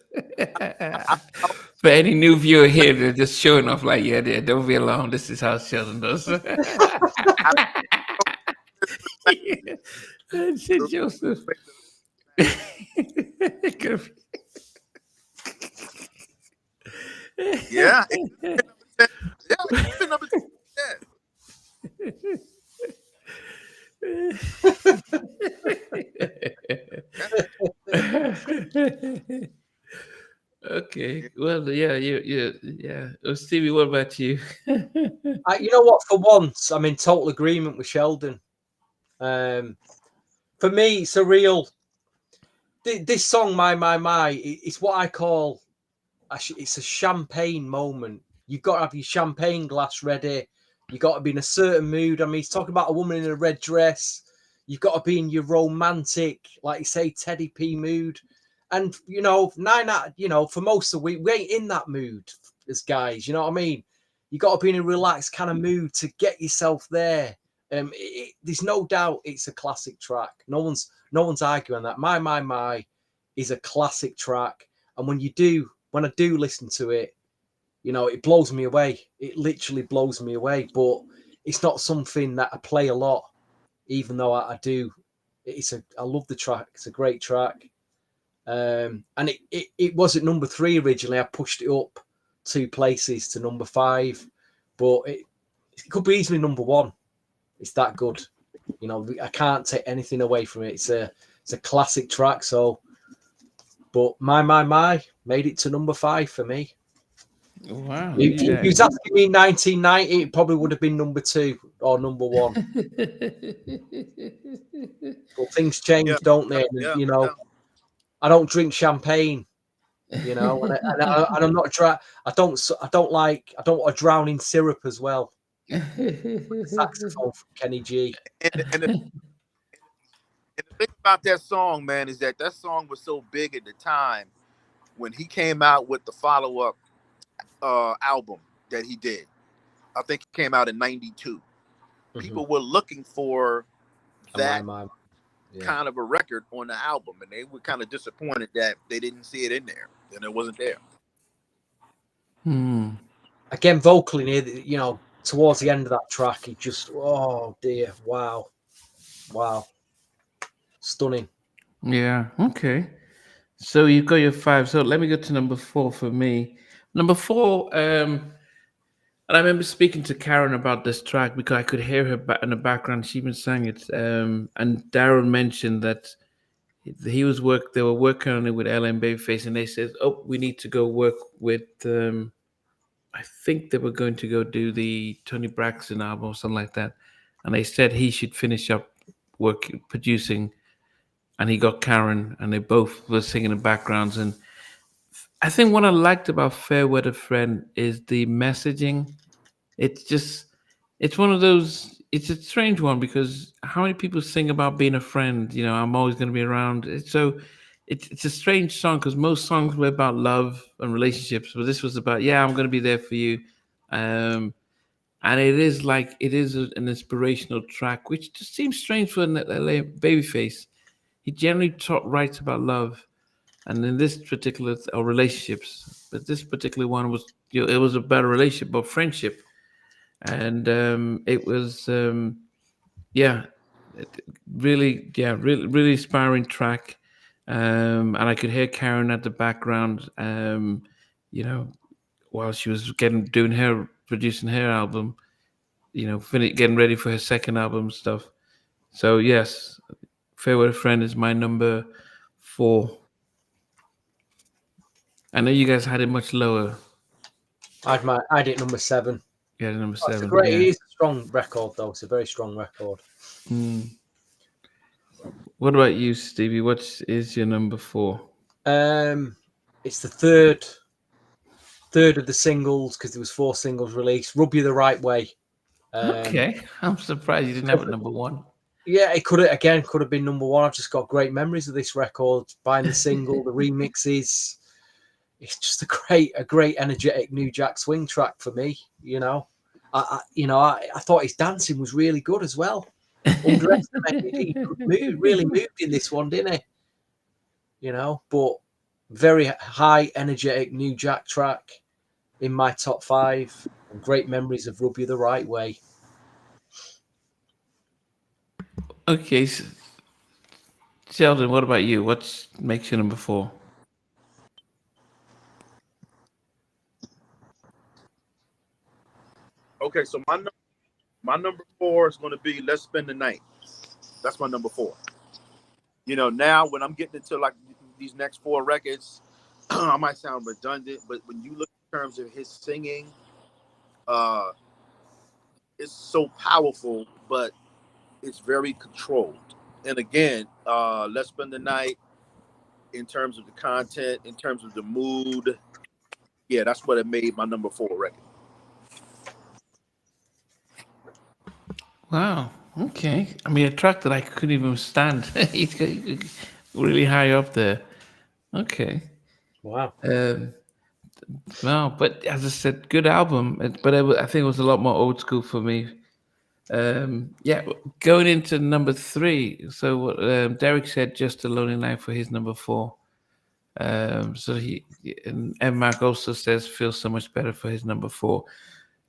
For any new viewer here, they're just showing off like, yeah, don't be alarmed. This is how Sheldon does. Shit, Joseph.
Yeah. It's been number 10.
Okay. Well, yeah. Oh, Stevie, what about you?
You know what? For once, I'm in total agreement with Sheldon. For me, it's a real. This song, My, it's what I call. It's a champagne moment. You've got to have your champagne glass ready. You've got to be in a certain mood. I mean, he's talking about a woman in a red dress. You've got to be in your romantic, like you say, Teddy P mood. And, you know, for most of the week, we ain't in that mood as guys. You know what I mean? You got to be in a relaxed kind of mood to get yourself there. There's no doubt it's a classic track. No one's arguing that. My is a classic track. And when I do listen to it, you know, it blows me away. It literally blows me away. But it's not something that I play a lot, even though I do. I love the track. It's a great track. And it was at number 3 originally. I pushed it up 2 places to number 5, but it could be easily number 1. It's that good. You know, I can't take anything away from it. It's a classic track. So, but My made it to number 5 for me.
Wow.
If you was asking me 1990, it probably would have been number 2 or number 1. But things change, don't they? And, you know, I don't drink champagne, you know, and I'm not I don't want to drown in syrup as well. Saxophone from Kenny G.
And the thing about that song, man, is that song was so big at the time when he came out with the follow-up album that he did. I think it came out in 92. Mm-hmm. People were looking for that kind of a record on the album, and they were kind of disappointed that they didn't see it in there, and it wasn't there.
Again, vocally, you know, towards the end of that track, he just, oh dear, wow, stunning.
Yeah. Okay. So you've got your 5. So let me go to number 4 for me. Number 4, And I remember speaking to Karen about this track because I could hear her in the background. She even sang it. And Darren mentioned that they were working on it with Ella and Babyface, and they said, "Oh, we need to go work with." I think they were going to go do the Tony Braxton album or something like that, and they said he should finish up working producing, and he got Karen, and they both were singing the backgrounds. And I think what I liked about Fairweather Friend is the messaging. It's just, it's one of those. It's a strange one because how many people sing about being a friend? You know, I'm always going to be around. It's a strange song because most songs were about love and relationships, but this was about yeah, I'm going to be there for you. And it is like it is an inspirational track, which just seems strange for Babyface. He generally writes about love, and in this particular or relationships, but this particular one was it was a better relationship or friendship, and it was yeah, really inspiring track. And I could hear Karen at the background, you know, while she was producing her album, you know, getting ready for her second album and stuff. So yes, Fairweather Friend is my number 4. I know you guys had it much lower.
I had it number 7.
Yeah, number 7.
It is a strong record, though. It's a very strong record.
What about you, Stevie? What is your number 4?
It's the third of the singles because there was 4 singles released. Rub You the Right Way.
Okay, I'm surprised you didn't have it number 1.
Yeah, it could have been number 1. I've just got great memories of this record. Buying the single, the remixes. It's just a great energetic New Jack Swing track for me. You know, I thought his dancing was really good as well. Underestimated. He really moved in this one, didn't he? You know, but very high energetic New Jack track in my top 5. And great memories of Rub You the Right Way.
Okay, Sheldon, what about you? What makes you number 4?
Okay, so my number 4 is going to be "Let's Spend the Night." That's my number 4. You know, now when I'm getting into like these next 4 records, I might sound redundant, but when you look in terms of his singing, it's so powerful, but it's very controlled. And again, "Let's Spend the Night," in terms of the content, in terms of the mood, yeah, that's what it made my number 4 record.
Wow. Okay. I mean, a track that I couldn't even stand. He's really high up there. Okay.
Wow.
No, but as I said, good album. But I think it was a lot more old school for me. Yeah, going into number 3. So Derek said "Just a Lonely Night" for his number 4. So and Mark also says "Feels So Much Better" for his number 4.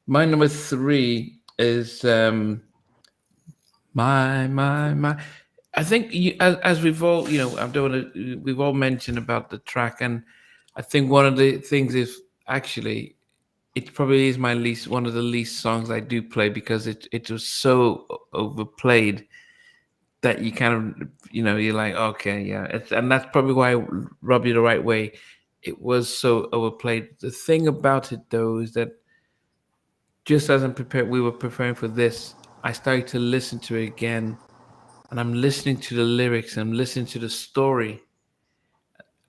My number 3 is my. I think as we've all, you know, we've all mentioned about the track, and I think one of the things is actually it probably is one of the least songs I do play because it was so overplayed that you kind of, you know, you're like, okay, yeah, and that's probably why "Rub You the Right Way," it was so overplayed. The thing about it though is that just as we were preparing for this, I started to listen to it again, and I'm listening to the lyrics, I'm listening to the story,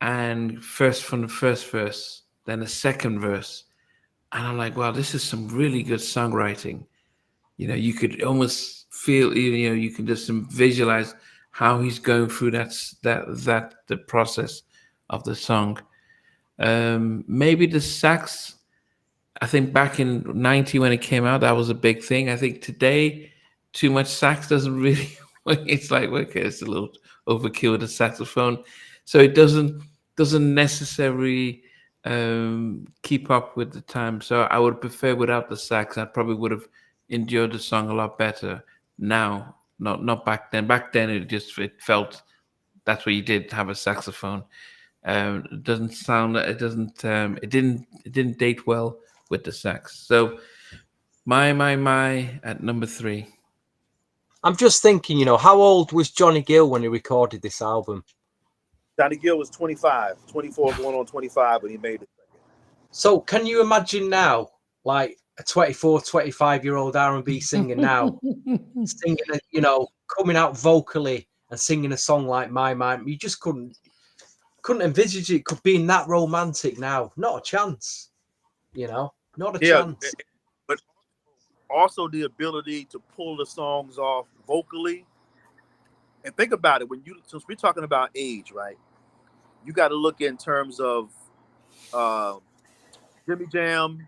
and first from the first verse, then the second verse, and I'm like, wow, this is some really good songwriting. You know, you could almost feel, you know, you can just visualize how he's going through the process of the song. Maybe the sax. I think back in '90 when it came out, that was a big thing. I think today, too much sax doesn't really. It's like, okay, it's a little overkill with the saxophone, so it doesn't necessarily keep up with the time. So I would prefer without the sax. I probably would have enjoyed the song a lot better. Now, not back then. Back then, it felt that's what you did, have a saxophone. It doesn't sound. It doesn't. It didn't date well with the sax. So My at number 3.
I'm just thinking, you know, how old was Johnny Gill when he recorded this album?
Johnny Gill was 25, 24 going on 25 when he made it.
So can you imagine now, like a 24, 25-year-old R&B singer now, singing, you know, coming out vocally and singing a song like My. You just couldn't envisage it could be that romantic now. Not a chance, you know, not a chance.
But also the ability to pull the songs off vocally. And think about it, since we're talking about age, right? You got to look in terms of Jimmy Jam,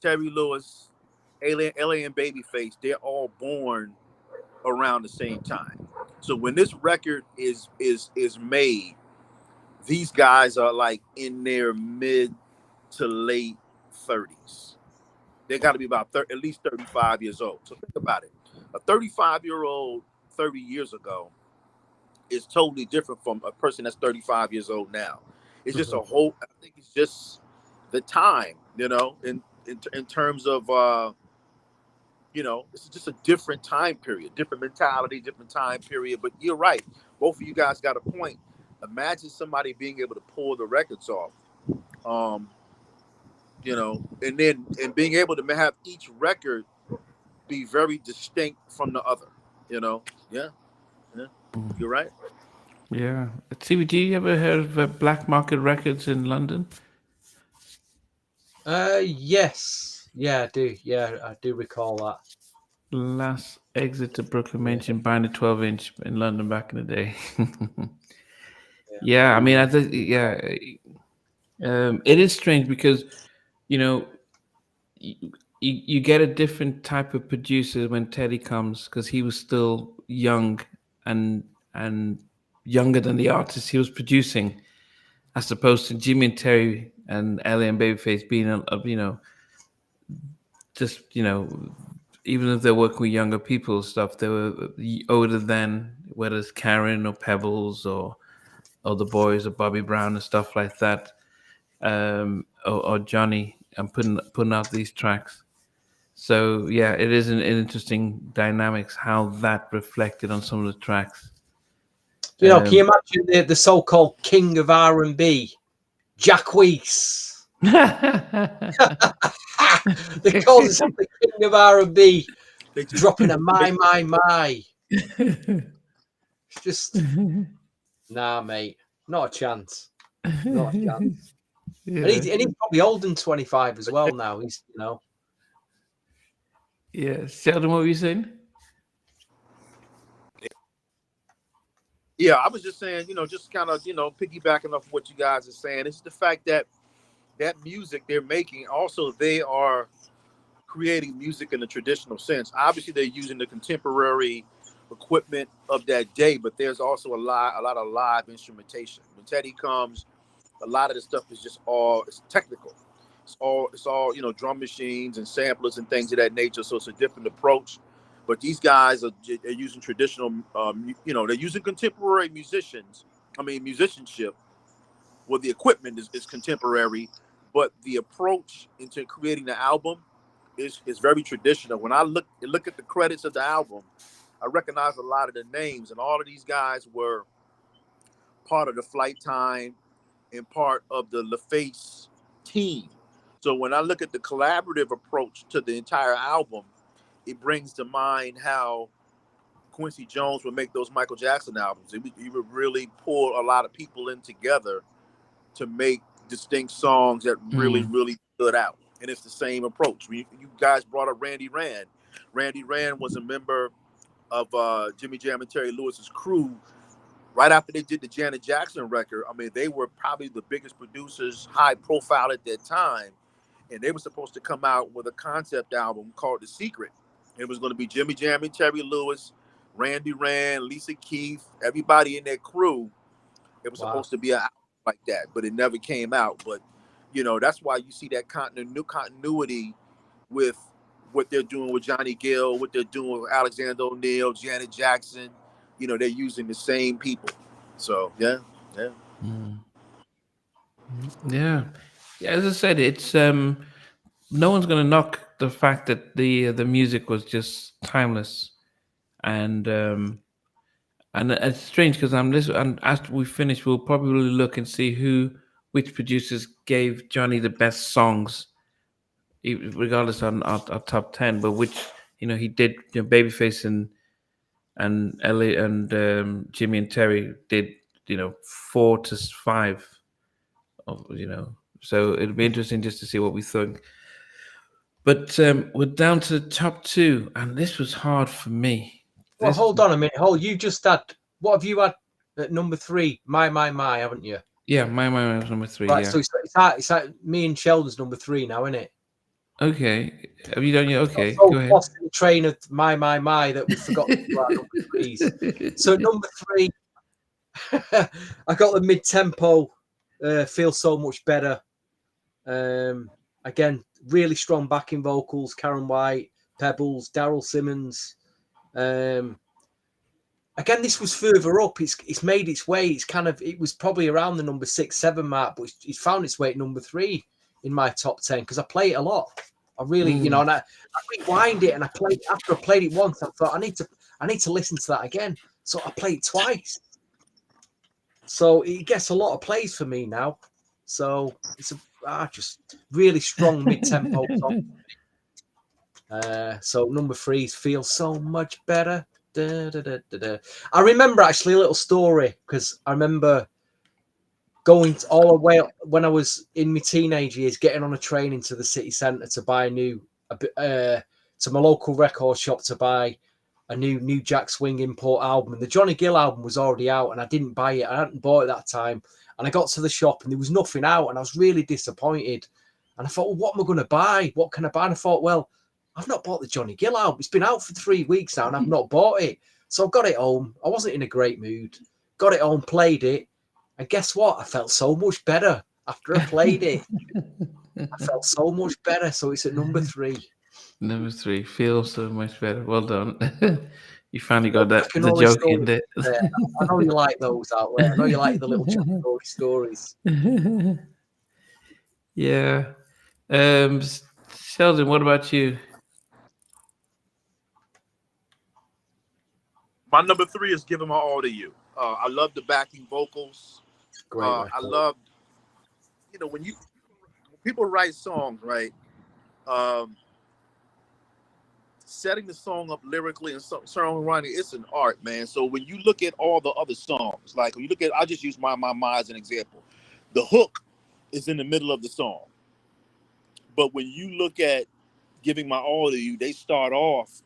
Terry Lewis, LA and Babyface. They're all born around the same time. So when this record is made, these guys are like in their mid to late 30s. They got to be about at least 35 years old. So think about it. A 35-year-old 30 years ago is totally different from a person that's 35 years old now. It's just a whole, I think it's just the time, you know, in terms of, you know, it's just a different time period, different mentality, different time period. But you're right. Both of you guys got a point. Imagine somebody being able to pull the records off, you know, and being able to have each record be very distinct from the other, you know? Yeah. You're right.
Yeah. CBG, you ever heard of Black Market Records in London?
Yes. Yeah, I do. Yeah, I do recall that.
Last exit to Brooklyn mentioned buying a 12-inch in London back in the day. Yeah, I mean, I think, yeah, it is strange because, you know, you get a different type of producer when Teddy comes because he was still young and younger than the artist he was producing, as opposed to Jimmy and Terry and LA and Babyface being, you know, just, you know, even if they're working with younger people and stuff, they were older than, whether it's Karen or Pebbles or the boys or Bobby Brown and stuff like that, or Johnny, and putting out these tracks. So yeah, it is an interesting dynamics how that reflected on some of the tracks.
You know, can you imagine the so-called king of R&B, Jacquees? They call himself the king of R&B, dropping a my. It's just, nah, mate, not a chance. Not a chance. Yeah. And he's probably older than 25 as well now. He's, you know.
Yeah, Sheldon, what were you saying?
Yeah, I was just saying, you know, just kind of, you know, piggybacking off what you guys are saying. It's the fact that music they're making, also they are creating music in the traditional sense. Obviously, they're using the contemporary equipment of that day, but there's also a lot of live instrumentation. When Teddy comes, a lot of the stuff is just it's technical. It's all you know, drum machines and samplers and things of that nature. So it's a different approach. But these guys are using traditional, you know, they're using contemporary musicianship. Well, the equipment is contemporary, but the approach into creating the album is very traditional. When I look at the credits of the album, I recognize a lot of the names, and all of these guys were part of the Flight Time and part of the LaFace team. So when I look at the collaborative approach to the entire album, it brings to mind how Quincy Jones would make those Michael Jackson albums. He would really pull a lot of people in together to make distinct songs that really stood out. And it's the same approach. You guys brought up Randy Rand. Randy Rand was a member of Jimmy Jam and Terry Lewis's crew right after they did the Janet Jackson record. I mean, they were probably the biggest producers, high profile at that time. And they were supposed to come out with a concept album called The Secret. It was going to be Jimmy Jam and Terry Lewis, Randy Rand, Lisa Keith, everybody in that crew. It was supposed to be an album like that, but it never came out. But, you know, that's why you see that continuity with what they're doing with Johnny Gill, what they're doing with Alexander O'Neal, Janet Jackson. You know, they're using the same people. So, yeah.
Yeah. As I said, it's no one's going to knock the fact that the music was just timeless, and it's strange because and after we finish, we'll probably look and see which producers gave Johnny the best songs, regardless on our top 10, but which he did. Babyface and Ellie and Jimmy and Terry did 4 to 5 of So it'll be interesting just to see what we think. But we're down to the top 2, and this was hard for me.
Well, hold on a minute. You just had, what have you had at number 3? My, haven't you?
Yeah, my was number 3.
Right,
yeah.
so it's like me and Sheldon's number 3 now, isn't it?
Okay. Have you done your okay?
So
go ahead.
lost in the train of my that we forgot to do our number 3s. So number 3, I got the mid-tempo, Feel So Much Better. Again, really strong backing vocals, Karen White, Pebbles, Daryl Simmons. Again, this was further up. It's made its way. It was probably around the number 6, 7 mark, but it's found its way at number 3 in my top 10 because I play it a lot. I really, and I rewind it, and after I played it once, I thought I need to listen to that again. So I played it twice. So it gets a lot of plays for me now. So it's just really strong mid-tempo song. So number 3 Feel So Much Better. Da, da, da, da, da. I remember actually a little story because I remember going all the way up when I was in my teenage years, getting on a train into the city centre to buy to my local record shop to buy a new Jack Swing import album. And the Johnny Gill album was already out, and I didn't buy it. I hadn't bought it that time. And I got to the shop, and there was nothing out, and I was really disappointed. And I thought, well, what am I going to buy? What can I buy? And I thought, well, I've not bought the Johnny Gill album. It's been out for 3 weeks now, and I've not bought it. So I got it home. I wasn't in a great mood. Got it home, played it. And guess what? I felt so much better after I played it. I felt so much better. So it's at number 3.
Number 3, Feel So Much Better. Well done. You finally got the joke in there.
I know you like those out there. I know you like the little stories.
Yeah. Sheldon, what about you?
My number 3 is Giving My All to You. I love the backing vocals.
Great.
I love, when people write songs, right? Setting the song up lyrically and songwriting, it's an art, man. So when you look at all the other songs, like when you look at, I'll just use My as an example. The hook is in the middle of the song. But when you look at Giving My All to You, they start off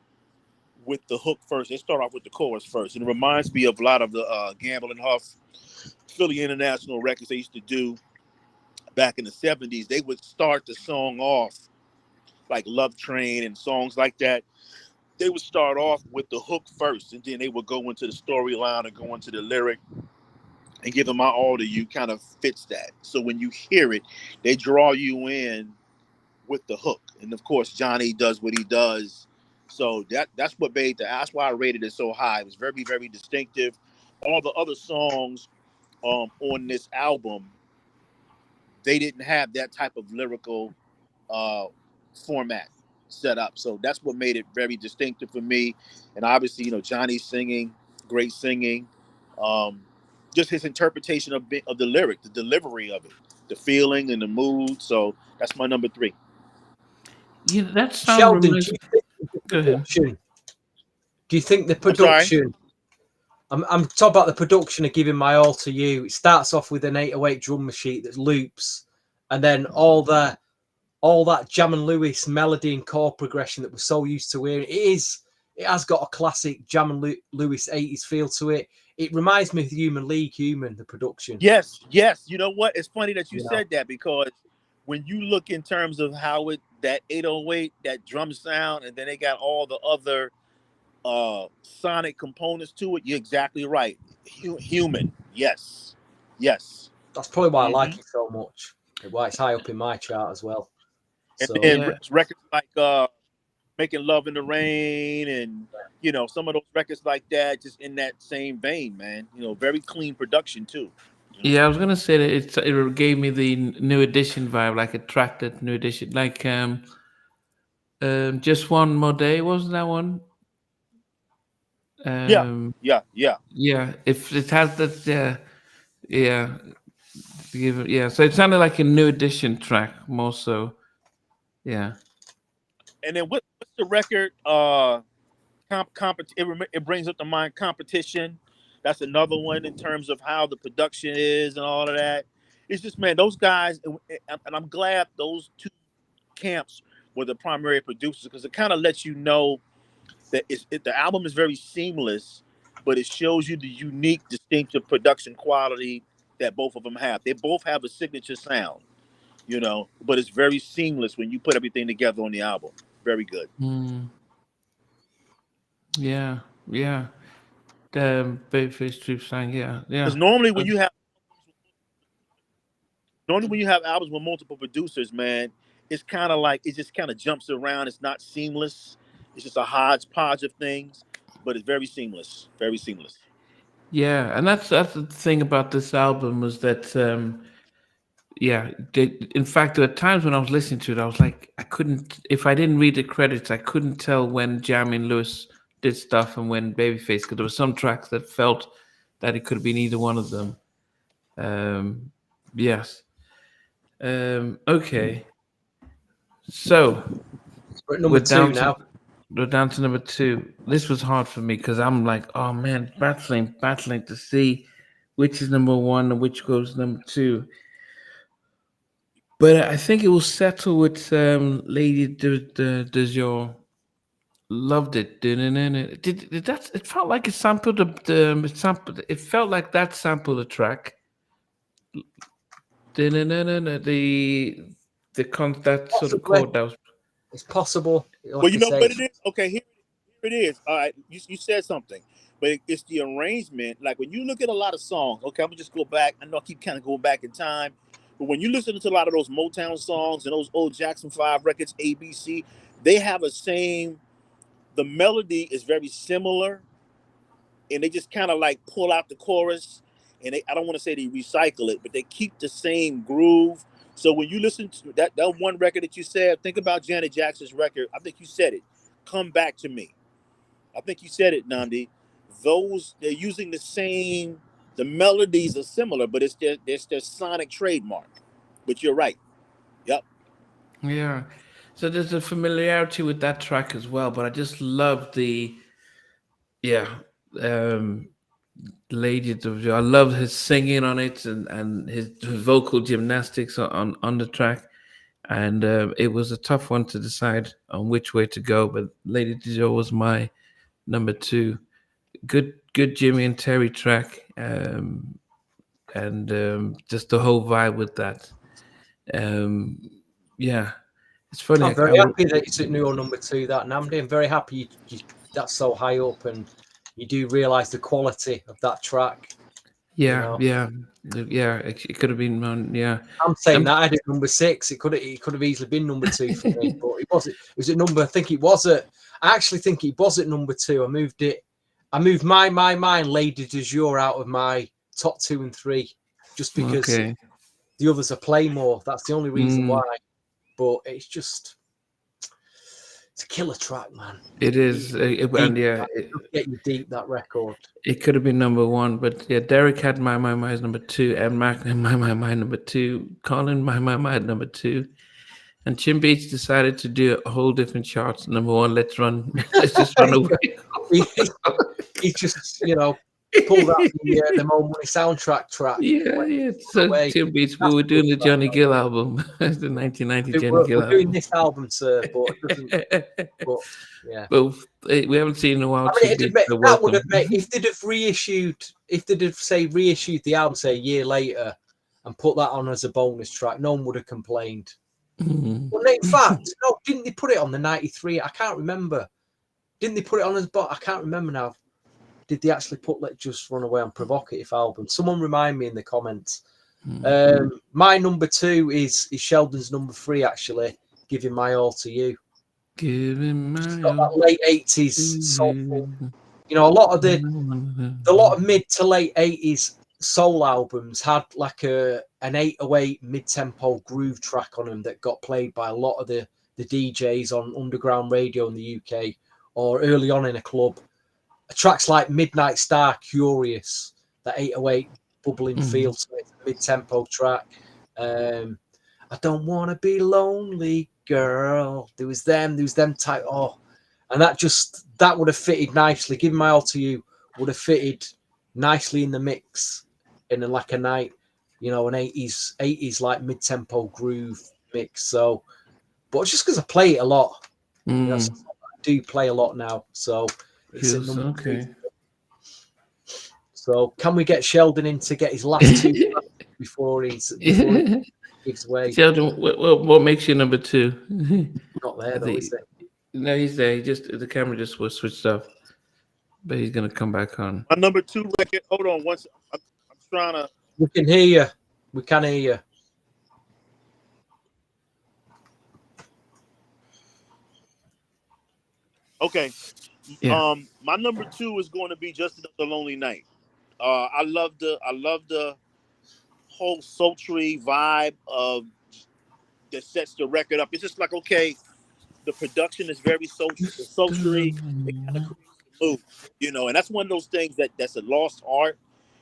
with the hook first. They start off with the chorus first. And it reminds me of a lot of the Gamble and Huff, Philly International records they used to do back in the 70s. They would start the song off like Love Train and songs like that. They would start off with the hook first, and then they would go into the storyline and go into the lyric. And Giving My All to You kind of fits that. So when you hear it, they draw you in with the hook. And of course, Johnny does what he does. So that's what made that's why I rated it so high. It was very, very distinctive. All the other songs on this album, they didn't have that type of lyrical format set up. So that's what made it very distinctive for me. And obviously, Johnny's singing, great singing. Just his interpretation of the lyric, the delivery of it, the feeling and the mood. So that's my number 3.
Yeah, that's
Sheldon, do you think the production? I'm talking about the production of Giving My All to You. It starts off with an 808 drum machine that loops, and then all that Jam and Lewis melody and chord progression that we're so used to hearing. It has got a classic Jam and Lewis 80s feel to it. It reminds me of Human League, the production.
Yes. You know what? It's funny that you said that, because when you look in terms of how that 808, that drum sound, and then they got all the other sonic components to it, you're exactly right. Human. Yes.
That's probably why I like it so much. Why it's high up in my chart as well.
And then records like Making Love in the Rain and some of those records like that, just in that same vein, man. Very clean production too.
Yeah, I was gonna say that it gave me the New Edition vibe, like attracted New Edition, like Just One More Day, wasn't that one?
Yeah,
Um,
yeah, yeah.
yeah, if it has that, yeah, yeah. So it sounded like a new edition track, more so. Yeah.
And then what's the record? It brings up to mind Competition. That's another one in terms of how the production is and all of that. It's just, man, those guys, and I'm glad those two camps were the primary producers, because it kind of lets you know that the album is very seamless, but it shows you the unique, distinctive production quality that both of them have. They both have a signature sound, but it's very seamless when you put everything together on the album. Very good.
Mm, yeah. Yeah. Babyface Troop sang. Yeah.
Because
Yeah.
normally when you have albums with multiple producers, man, it's kind of like it just kind of jumps around. It's not seamless. It's just a hodgepodge of things, but it's very seamless. Very seamless.
Yeah, and that's the thing about this album was that yeah, in fact there were times when I was listening to it, I was like, I couldn't, if I didn't read the credits, I couldn't tell when Jamie and Lewis did stuff and when Babyface, because there were some tracks that felt that it could have been either one of them. Yes. Okay. So
We're at number two now.
we're down to number 2. This was hard for me because I'm like, oh man, battling to see which is number 1 and which goes number 2. But I think it will settle with Lady Does Your Loved It. Did that? It felt like it sampled it felt like that sampled the track. The that sort of chord that was.
It's possible.
Well, you know what it is? Okay, here it is. All right, you said something, but it's the arrangement. Like when you look at a lot of songs, okay, I'm gonna just go back. I know I keep kind of going back in time, but when you listen to a lot of those Motown songs and those old Jackson 5 records, ABC, they have the melody is very similar, and they just kind of like pull out the chorus, and I don't want to say they recycle it, but they keep the same groove. So when you listen to that one record that you said, think about Janet Jackson's record. I think you said it. Come Back to Me. I think you said it, Nnamdi. They're using the melodies are similar, but it's their sonic trademark. But you're right. Yep.
Yeah. So there's a familiarity with that track as well, but I just love yeah, um, Lady of I love his singing on it and his vocal gymnastics on the track. And it was a tough one to decide on which way to go, but Lady Dijo was my number 2. Good Jimmy and Terry track, and just the whole vibe with that. Yeah, it's funny.
I'm very happy that it's at your number 2. That Nnamdi, I'm very happy that's so high up, and you do realise the quality of that track.
Yeah, yeah. It could have been on. Yeah,
I'm saying that I had it number 6. It could have easily been number 2 for me, but it wasn't. It was at number. I actually think it was at number 2. I moved my Lady Du Jour out of my top 2 and 3 just because the others are play more. That's the only reason why. But it's a killer track, man.
It is, and yeah,
get you deep, that record.
It could have been number 1, but yeah, Derek had My as number 2, and Mac had My number 2, Colin My at number 2, and Chim Beach decided to do a whole different chart. Number 1, let's just run away.
he just pulled out the Mo Money soundtrack track.
Yeah. So Chim Beach, we were doing the Johnny Gill album, the 1990 Johnny Gill album.
We're doing this album, sir, but yeah.
But we haven't seen in a while.
That would have made, if they'd have reissued the album, say a year later, and put that on as a bonus track, no one would have complained. Well, in fact, no, didn't they put it on the 93? I can't remember. Didn't they put it on as? But I can't remember now. Did they actually put Let Just Run Away on Provocative album? Someone remind me in the comments. My number 2 is Sheldon's number 3, actually. Giving My All to You.
Giving my
got that late 80s soulful. A lot of mid to late 80s soul albums had like an 808 mid-tempo groove track on them that got played by a lot of the the DJs on underground radio in the UK or early on in a club. Tracks like Midnight Star, Curious, that 808 bubbling feel to it, mid-tempo track. I don't want to be lonely, girl. There was them type. Oh, and that would have fitted nicely. Give My All to You would have fitted nicely in the mix in like a night, an 80s like mid-tempo groove mix. So, but it's just because I play it a lot. I do play a lot now, so it's
Feels okay.
So can we get Sheldon in to get his last two before he gives away?
Sheldon, what makes you number 2?
Not there though, is it?
No, he's there. The camera just was switched off, but he's gonna come back on.
My number 2 record. Hold on, once I'm trying to.
We can hear you. We can hear you.
Okay.
Yeah.
My number 2 is going to be Just Another Lonely Night. I love the whole sultry vibe of that sets the record up. It's just like, okay, the production is very sultry. It kind of creates the mood, and that's one of those things that's a lost art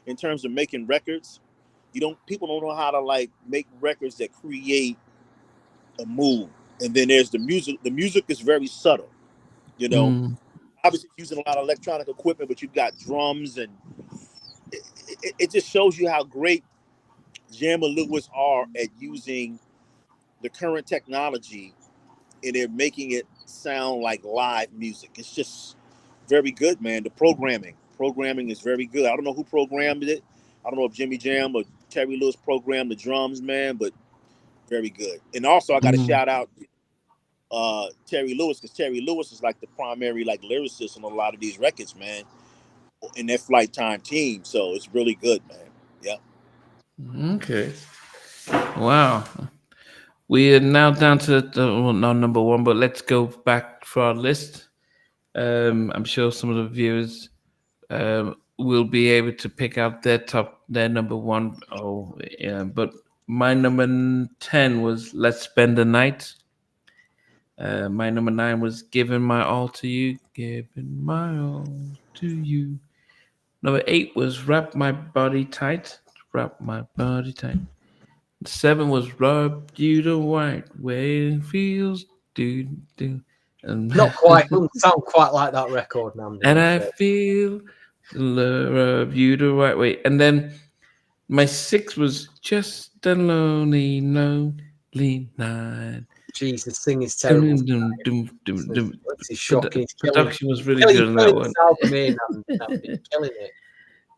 in terms of making records. People don't know how to like make records that create a mood. And then there's the music. The music is very subtle, Obviously using a lot of electronic equipment, but you've got drums, and it just shows you how great Jam and Lewis are at using the current technology, and they're making it sound like live music. It's just very good, man. The programming is very good. I don't know who programmed it. I don't know if Jimmy Jam or Terry Lewis programmed the drums, man, but very good. And also I got to shout out Terry Lewis, because Terry Lewis is like the primary like lyricist on a lot of these records, man, in their Flight Time team. So it's really good, man. Yeah.
Okay. Wow. We are now down to not number 1, but let's go back for our list. I'm sure some of the viewers will be able to pick out their number 1. Oh, yeah. But my number 10 was Let's Spend the Night. My number 9 was Giving My All to You. Giving my all to you. Number 8 was Wrap My Body Tight. Wrap My Body Tight. 7 was Rub You the Right Way It Feels. Do. And
not quite. Doesn't sound quite like that record, Nnamdi.
And I feel Rub You the Right Way. And then my 6 was Just a Lonely Night.
Jesus, sing is terrible. This is shocking.
Production was really good on that one.
Killing it.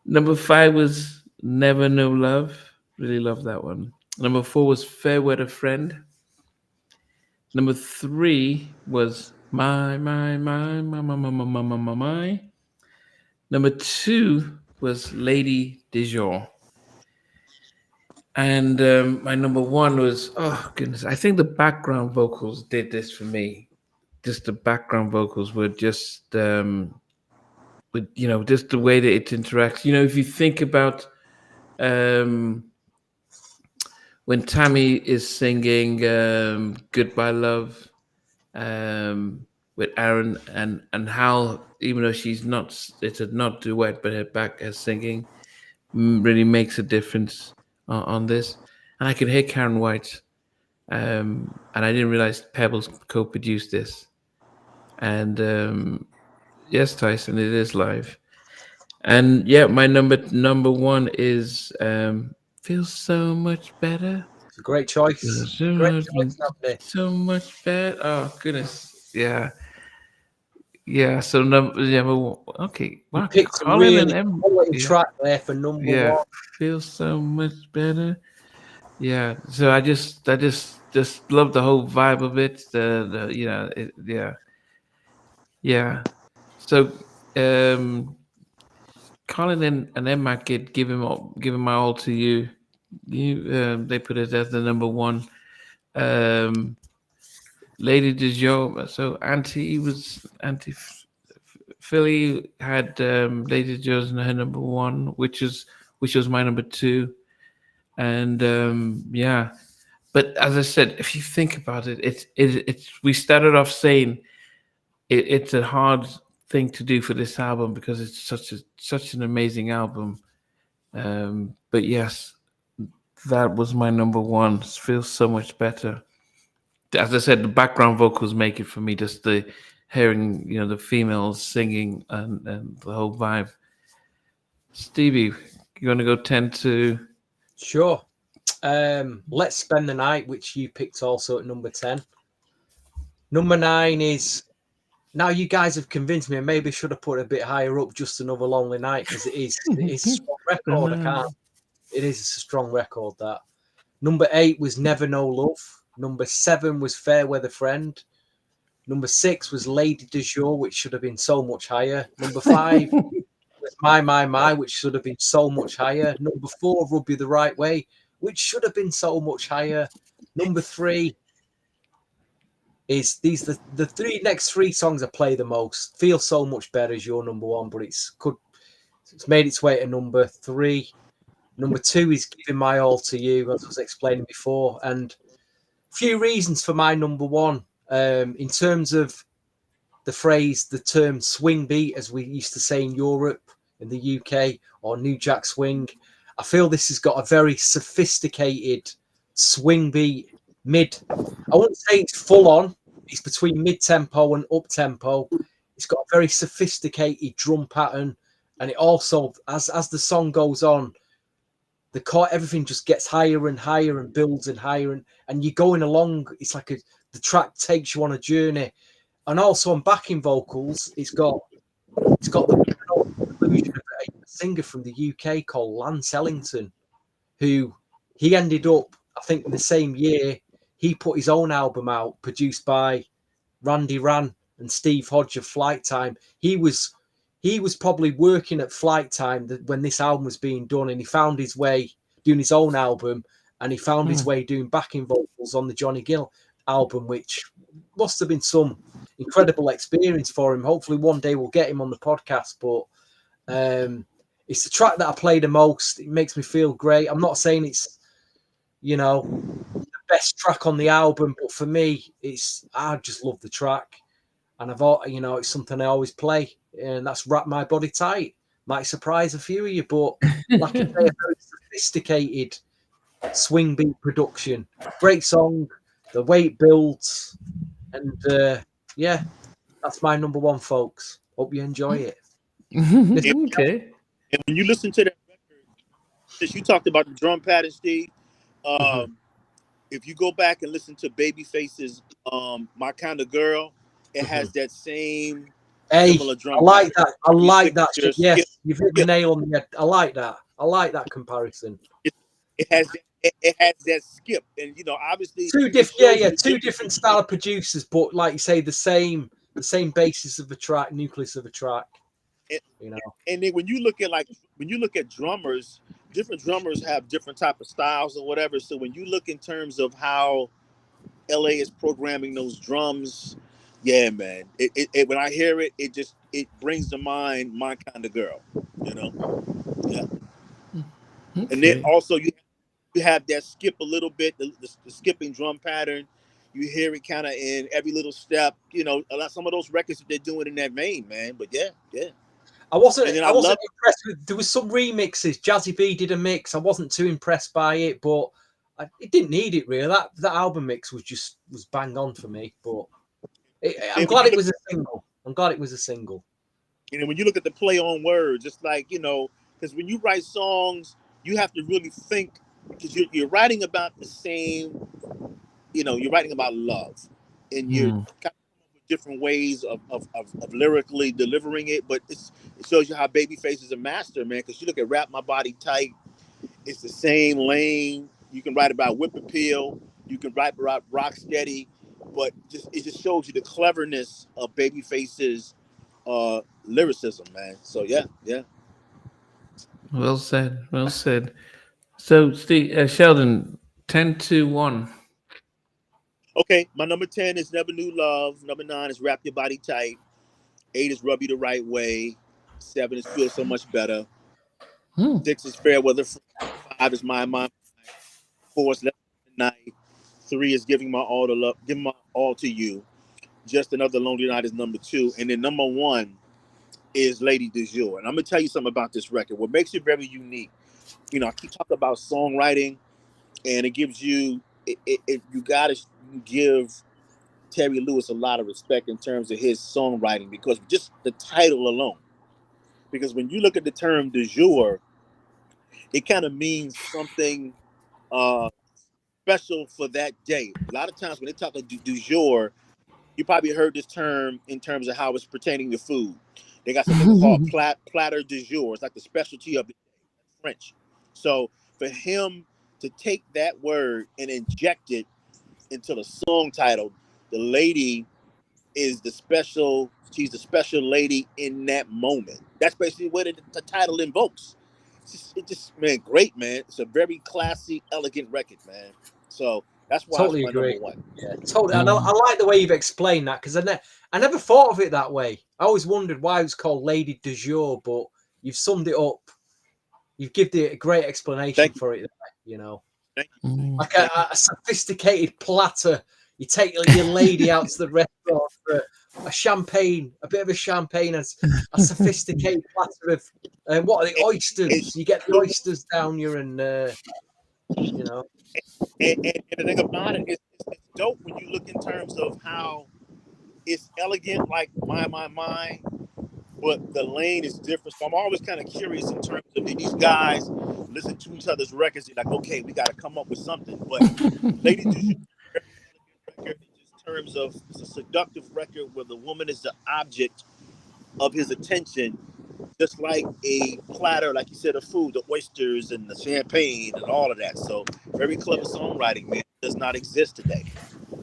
Number 5 was Never Know Love. Really love that one. Number 4 was Fairweather Friend. Number 3 was My. Number 2 was Lady Dijon. And my number 1 was, oh goodness, I think the background vocals did this for me. Just the background vocals were just, just the way that it interacts. If you think about when Tammy is singing Goodbye Love with Aaron, and how, even though it's a not duet, but her back as singing really makes a difference on this. And I could hear Karen White, and I didn't realize Pebbles co-produced this. And yes, Tyson, it is live. And yeah, my number 1 is Feels So Much Better.
It's a great choice.
So much better. Oh goodness, yeah. So okay.
Wow, you picked a really quality track there for number 1.
Feels so much better. Yeah. So I just love the whole vibe of it. Yeah. So Colin and Emma Kid, Giving My All to You. They put it as the number 1. Lady Dijon. So Auntie Philly had Lady Dijon her number 1, which was my number 2. And But as I said, if you think about it, it's we started off saying it's a hard thing to do for this album because it's such an amazing album. But yes, that was my number one. It feels so much better. As I said, the background vocals make it for me. Just the hearing, the females singing and the whole vibe. Stevie, you want to go 10 to?
Sure. Let's Spend the Night, which you picked also at number 10. Number 9 is, now you guys have convinced me, I maybe should have put it a bit higher up, Just Another Lonely Night, because it is a strong record. I can't. It is a strong record, that. Number 8 was Never Know Love. Number 7 was Fairweather Friend. Number 6 was Lady du Jour, which should have been so much higher. Number 5 was My, which should have been so much higher. Number 4, Rub You the Right Way, which should have been so much higher. Number 3 is the next three songs I play the most. Feel So Much Better is your number 1, but it's made its way to number 3. Number 2 is Giving My All to You, as I was explaining before, and a few reasons for my number 1. In terms of the term swing beat, as we used to say in Europe, in the UK, or New Jack Swing, I feel this has got a very sophisticated swing beat. I wouldn't say it's full on. It's between mid-tempo and up-tempo. It's got a very sophisticated drum pattern, and it also, as the song goes on, everything just gets higher and higher and builds and higher, and you're going along. It's like the track takes you on a journey. And also on backing vocals, it's got the inclusion of a singer from the UK called Lance Ellington, who he ended up, I think in the same year, he put his own album out, produced by Randy Ran and Steve Hodge of Flight Time. He was probably working at Flight Time when this album was being done, and he found his way doing his own album, and he found his way doing backing vocals on the Johnny Gill album, which must have been some incredible experience for him. Hopefully one day we'll get him on the podcast, but it's the track that I play the most. It makes me feel great. I'm not saying it's, the best track on the album, but for me, I just love the track. And it's something I always play, and that's Wrap My Body Tight. Might surprise a few of you, but like I say, a very sophisticated swing beat production. Great song, the way it builds, and that's my number 1, folks. Hope you enjoy it.
Okay.
And when you listen to that record, since you talked about the drum pattern, Steve, if you go back and listen to Babyface's My Kind of Girl, it has that same similar drum.
I like that. I like that. Yes,
skip.
You've hit the nail on the head. I like that. I like that comparison.
It has that skip, and obviously
two different style of producers, but like you say, the same basis of the track, nucleus of a track.
And then when you look at drummers, different drummers have different type of styles or whatever. So when you look in terms of how LA is programming those drums, yeah, man. It when I hear it, it brings to mind My Kind of Girl. Yeah. Okay. And then also you have that skip a little bit, the skipping drum pattern. You hear it kind of in every little step. Some of those records that they're doing in that vein, man. But yeah.
I wasn't impressed with. There was some remixes. Jazzy B did a mix. I wasn't too impressed by it, but it didn't need it really. That album mix was bang on for me. But I'm glad it was a single.
And when you look at the play on words, it's like because when you write songs, you have to really think, because you're writing about the same. You're writing about love, and you're kind of different ways of lyrically delivering it, but it shows you how Babyface is a master, man. Because you look at Wrap My Body Tight, it's the same lane. You can write about Whip Appeal, you can write about Rock Steady, but it just shows you the cleverness of Babyface's lyricism, man. So yeah.
Well said. So Steve, Sheldon, 10 to 1.
Okay, my number 10 is Never Knew Love. Number 9 is Wrap Your Body Tight. 8 is Rub You the Right Way. 7 is Feel So Much Better. 6 is Fairweather Friend. 5 is My. 4 is Let's Spend the Night. 3 is Giving My All to Love, Giving My All to You. Just Another Lonely Night is number 2. And then number 1 is Lady du Jour. And I'm going to tell you something about this record. What makes it very unique, you know, I keep talking about songwriting, and it gives you, you got to give Terry Lewis a lot of respect in terms of his songwriting, because just the title alone. Because when you look at the term du jour, it kind of means something special for that day. A lot of times when they talk about du jour, you probably heard this term in terms of how it's pertaining to food. They got something called platter du jour. It's like the specialty of the day, French. So for him to take that word and inject it into the song title, the lady is the special, she's the special lady in that moment. That's basically what the title invokes. It just, man, great, man. It's a very classy, elegant record, man. So that's why
Totally
it's my
agree.
number 1.
Yeah, totally. And I like the way you've explained that, because I never thought of it that way. I always wondered why it was called Lady du Jour, but you've summed it up. You've given it a great explanation for it, you know.
Thank you.
Like a sophisticated platter. You take your lady out to the restaurant for a champagne, a bit of a champagne, and a sophisticated platter of what are the oysters? You get the oysters down here, and you know.
And the thing about it is, it's dope when you look in terms of how it's elegant, like my, but the lane is different. So I'm always kind of curious in terms of these guys listen to each other's records. They're like, okay, we got to come up with something. But Lady du Jour, record in terms of, it's a seductive record where the woman is the object of his attention, just like a platter, like you said, of food, the oysters and the champagne and all of that. So very clever songwriting, man. It does not exist today.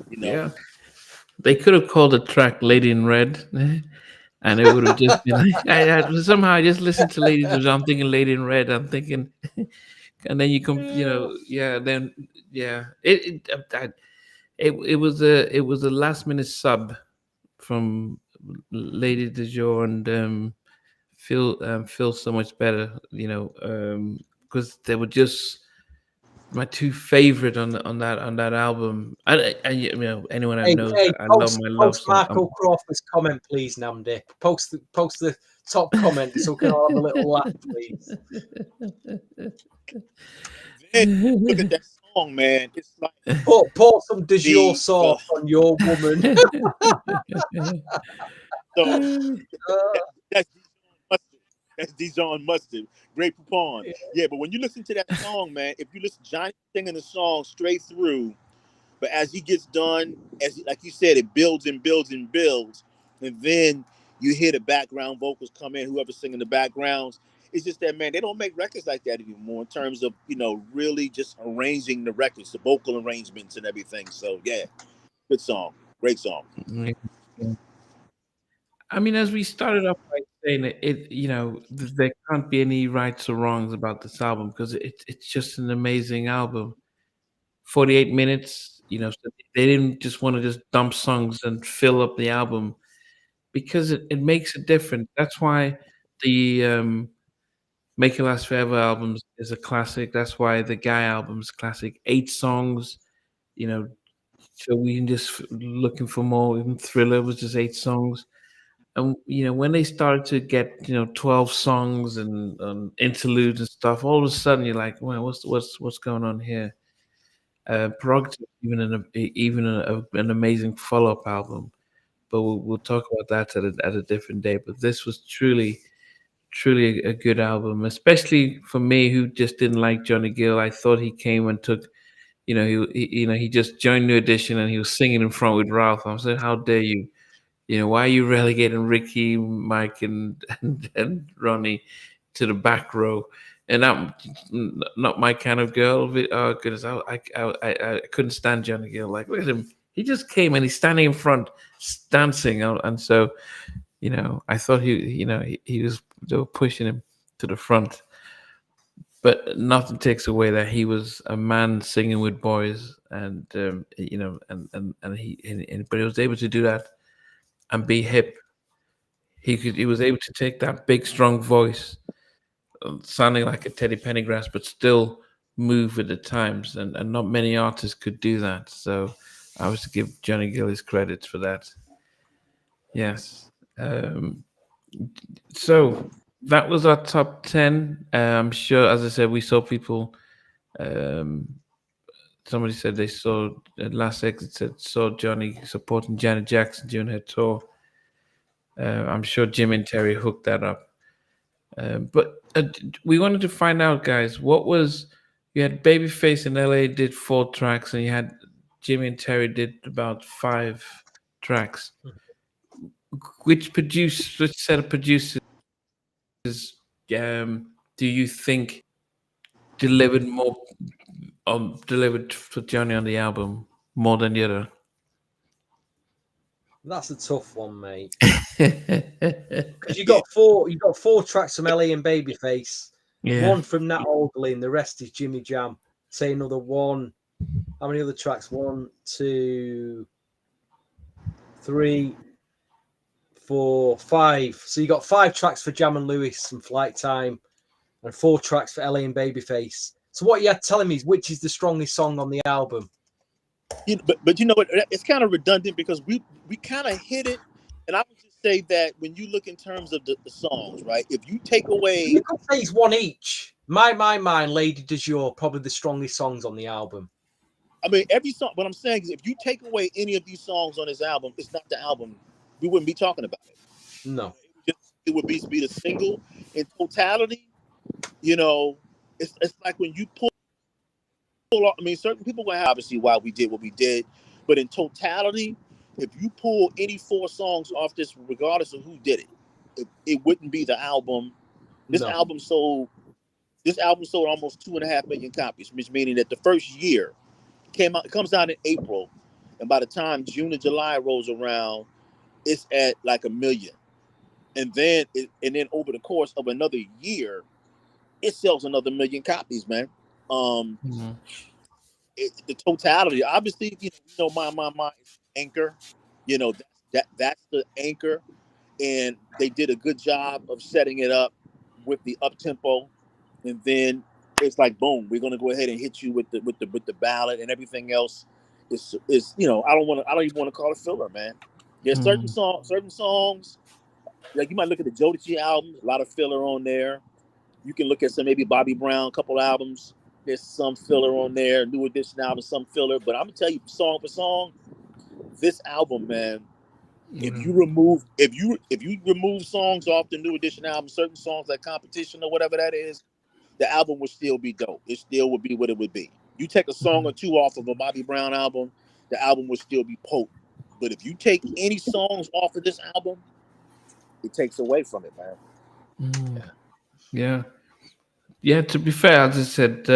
You know?
Yeah. They could have called the track Lady in Red, and it would have just been like, somehow I just listened to Lady in Red. I'm thinking Lady in Red. I'm thinking, and then you come, it was a last minute sub from Lady du Jour and feel so much better, because they were just my 2 favorite on that album. I anyone that knows that I love my love
post
song.
Marco Crawford's comment, please, Nnamdi. Post the top comment so we can all have a little laugh, please.
Then look at that song, man. It's like
pour some du jour sauce on your woman.
So that's Dijon Mustard, Great Poupon. Yeah, but when you listen to that song, man, if you listen Johnny singing the song straight through, but as he gets done, like you said, it builds and builds and builds, and then you hear the background vocals come in, whoever's singing the backgrounds. It's just that, man, they don't make records like that anymore in terms of, really just arranging the records, the vocal arrangements and everything. So yeah, good song, great song.
I mean, as we started off by saying there can't be any rights or wrongs about this album, because it's just an amazing album. 48 minutes, so they didn't just want to just dump songs and fill up the album, because it makes it different. That's why the Make It Last Forever albums is a classic. That's why the Guy album is classic. 8 songs, so we can just looking for more. Even Thriller was just 8 songs. And when they started to get 12 songs and interludes and stuff, all of a sudden you're like, well, what's going on here? Prerogative, even an amazing follow-up album, but we'll talk about that at a different day. But this was truly a good album, especially for me, who just didn't like Johnny Gill. I thought he came and took, he just joined New Edition and he was singing in front with Ralph. I said, how dare you? Why are you relegating Ricky, Mike, and Ronnie to the back row? And I'm not my kind of girl. Oh goodness, I couldn't stand Johnny Gill. Like, look at him. He just came and he's standing in front, dancing, and so I thought he was, they were pushing him to the front. But nothing takes away that he was a man singing with boys, and but he was able to do that and be hip. He was able to take that big strong voice, sounding like a Teddy Pendergrass, but still move with the times, and not many artists could do that. So I was to give Johnny Gill his credits for that. Yes. So that was our top 10. I'm sure, as I said, we saw people. Somebody said they saw last exit said saw Johnny supporting Janet Jackson during her tour. I'm sure Jim and Terry hooked that up. But we wanted to find out, guys, what was you had Babyface in LA did 4 tracks, and you had Jimmy and Terry did about 5 tracks. Which set of producers do you think delivered for Johnny on the album more than the other?
That's a tough one, mate. Because you got 4 tracks from LA and Babyface,
Yeah.
1 from Nat Oldley, and the rest is Jimmy Jam. Say another 1. How many other tracks? 1, 2, 3, 4, 5. So you got 5 tracks for Jam and Lewis and Flight Time, and 4 tracks for LA and Babyface. So what you're telling me is which is the strongest song on the album?
But you know what? It's kind of redundant because we kind of hit it. And I would just say that when you look in terms of the songs, right? If you take away,
you could say it's 1 each. My Mind, Lady Du Jour, probably the strongest songs on the album.
I mean, every song. What I'm saying is, if you take away any of these songs on this album, it's not the album. We wouldn't be talking about it.
No,
it would be the single in totality. You know, it's like when you pull. I mean, certain people will obviously why we did what we did, but in totality, if you pull any 4 songs off this, regardless of who did it wouldn't be the album. This album sold almost 2.5 million copies, which meaning that the first year it comes out in April, and by the time June and July rolls around, it's at like 1 million, and then over the course of another year, it sells another 1 million copies, man. The totality, obviously, my anchor, that's the anchor, and they did a good job of setting it up with the up tempo, and then it's like boom, we're gonna go ahead and hit you with the ballad, and everything else is I don't even want to call it filler, man. There's certain songs like you might look at the Jodeci album, a lot of filler on there. You can look at some maybe Bobby Brown, couple albums. There's some filler on there, New Edition album, some filler. But I'm gonna tell you, song for song, this album, man. If you remove songs off the New Edition album, certain songs like Competition or whatever that is, the album would still be dope. It still would be what it would be. You take a song or 2 off of a Bobby Brown album, the album would still be potent. But if you take any songs off of this album, it takes away from it, man.
Yeah. To be fair, as I said,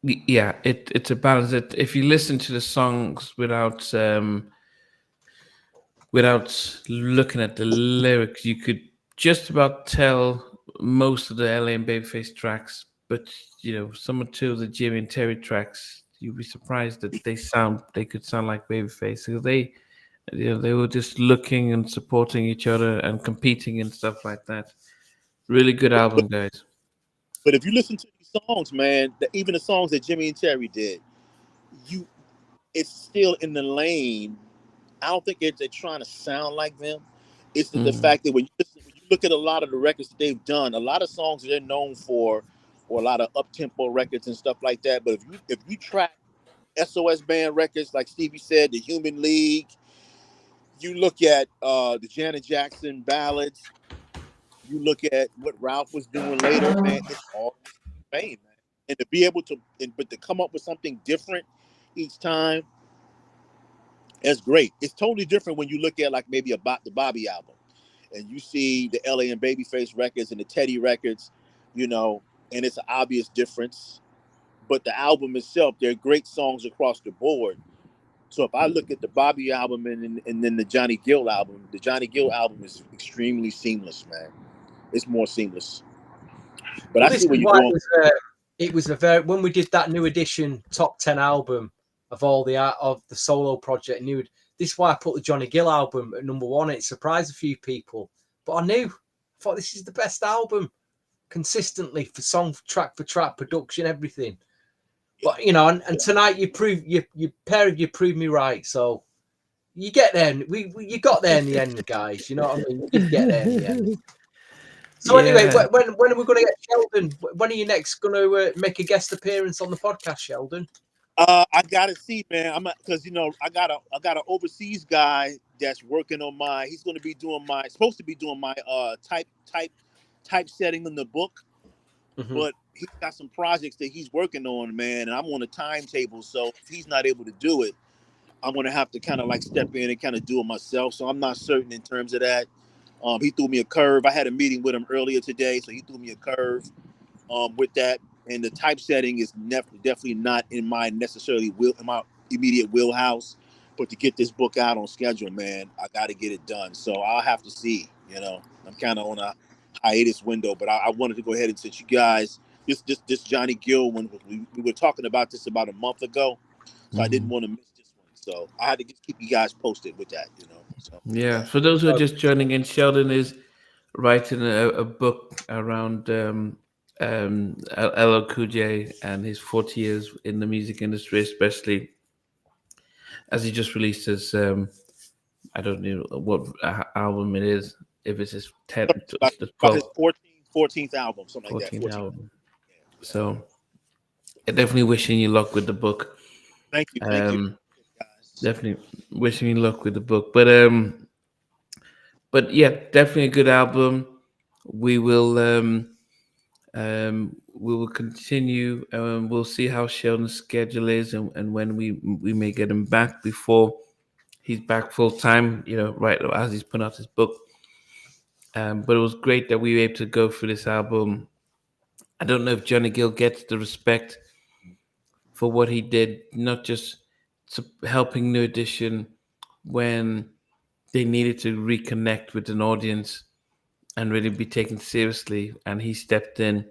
it's a balance. If you listen to the songs without looking at the lyrics, you could just about tell most of the LA and Babyface tracks. But some or 2 of the Jimmy and Terry tracks, you'd be surprised that they could sound like Babyface. So they were just looking and supporting each other and competing and stuff like that. Really good album, guys.
But if you listen to these songs, man, even the songs that Jimmy and Terry did, it's still in the lane. I don't think they're trying to sound like them. It's the fact that when you look at a lot of the records that they've done, a lot of songs that they're known for, or a lot of up-tempo records and stuff like that. But if you track SOS Band records, like Stevie said, the Human League, you look at the Janet Jackson ballads, you look at what Ralph was doing later, man, it's all the same, man. And to be able to come up with something different each time, that's great. It's totally different when you look at like maybe the Bobby album, and you see the LA and Babyface records and the Teddy records, and it's an obvious difference. But the album itself, they're great songs across the board. So if I look at the Bobby album and then the Johnny Gill album is extremely seamless, man. It's more seamless. But I see where you're going.
It was when we did that New Edition top 10 album of all of the solo project. This is why I put the Johnny Gill album at number 1. It surprised a few people, but I thought this is the best album consistently for song, track for track, production, everything. But you know, and tonight you proved you proved me right. So you get there. You got there in the end, guys. You know what I mean? You get there in the end. So anyway, when are we going to get Sheldon? When are you next going to make a guest appearance on the podcast, Sheldon?
I gotta see, man. Because I got an overseas guy that's working on he's going to be supposed to be doing my typesetting in the book, but he's got some projects that he's working on, man, and I'm on a timetable. So if he's not able to do it, I'm going to have to kind of like step in and kind of do it myself. So I'm not certain in terms of that. He threw me a curve. I had a meeting with him earlier today, so he threw me a curve with that. And the typesetting is definitely not in my immediate wheelhouse. But to get this book out on schedule, man, I got to get it done. So I'll have to see. I'm kind of on a hiatus window, but I wanted to go ahead and since you guys, this Johnny Gill, when we were talking about this about a month ago, so I didn't want to miss this one. So I had to just keep you guys posted with that. So
yeah. For those who are just joining in, Sheldon is writing a book around LL Cool J and his 40 years in the music industry, especially as he just released his I don't know what album it is, if it's his 10th,
about his 14th album, something like that.
14th album. So definitely wishing you luck with the book.
Thank you. Guys.
Definitely wishing you luck with the book. But yeah, definitely a good album. We will continue. We'll see how Sheldon's schedule is and when we may get him back before he's back full time. Right as he's putting out his book. But it was great that we were able to go through this album. I don't know if Johnny Gill gets the respect for what he did, not just helping New Edition when they needed to reconnect with an audience and really be taken seriously. And he stepped in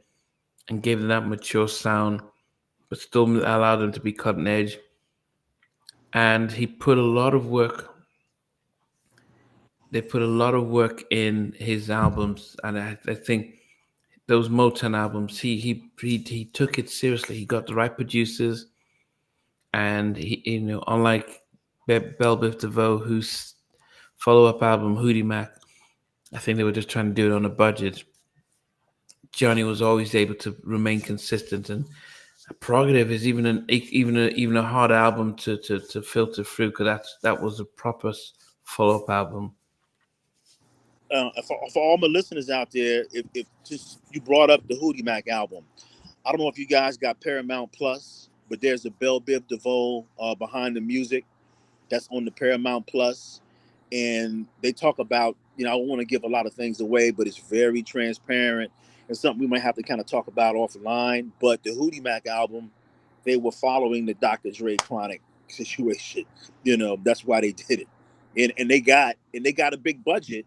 and gave them that mature sound, but still allowed them to be cutting edge. And he put a lot of work. They put a lot of work in his albums, and I think those Motown albums, he took it seriously. He got the right producers, and he, unlike Belle Biv DeVoe, whose follow-up album Hootie Mac, I think they were just trying to do it on a budget. Johnny was always able to remain consistent, and Prerogative is even a hard album to filter through, because that was a proper follow-up album.
For all my listeners out there, if just you brought up the Hootie Mac album, I don't know if you guys got Paramount Plus, but there's a Belle Biv DeVoe behind the music that's on the Paramount Plus, and they talk about, I don't want to give a lot of things away, but it's very transparent and something we might have to kind of talk about offline. But the Hootie Mac album, they were following the Dr. Dre Chronic situation. That's why they did it, and they got a big budget.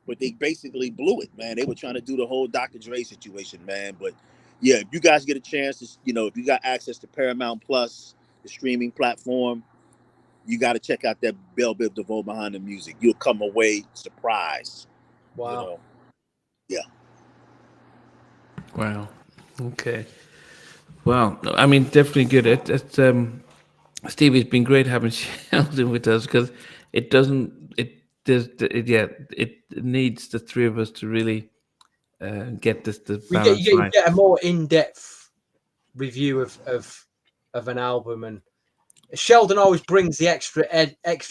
But they basically blew it, man. They were trying to do the whole Dr. Dre situation, man. But yeah, if you guys get a chance to, if you got access to Paramount Plus, the streaming platform, you got to check out that Belle Biv DeVoe behind the music. You'll come away surprised.
Wow.
Yeah.
Wow. Okay. Well, I mean, definitely good. Stevie, it's been great having Sheldon with us, because it needs the three of us to really get the balance
you
right.
get a more in-depth review of an album, and Sheldon always brings the extra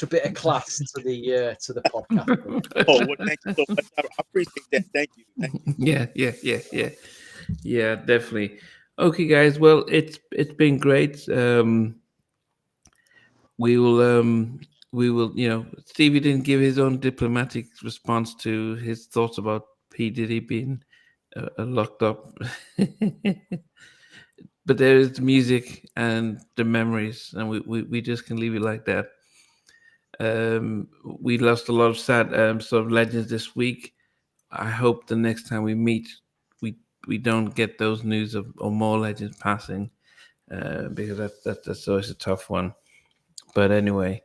bit of class to the podcast.
Oh, well, thank you so much. I appreciate that. Thank you.
Yeah, definitely. Okay, guys. Well, it's been great. We will, Stevie didn't give his own diplomatic response to his thoughts about P. Diddy being locked up. But there is the music and the memories, and we just can leave it like that. We lost a lot of sad sort of legends this week. I hope the next time we meet, we don't get those news of more legends passing, because that's always a tough one. But anyway,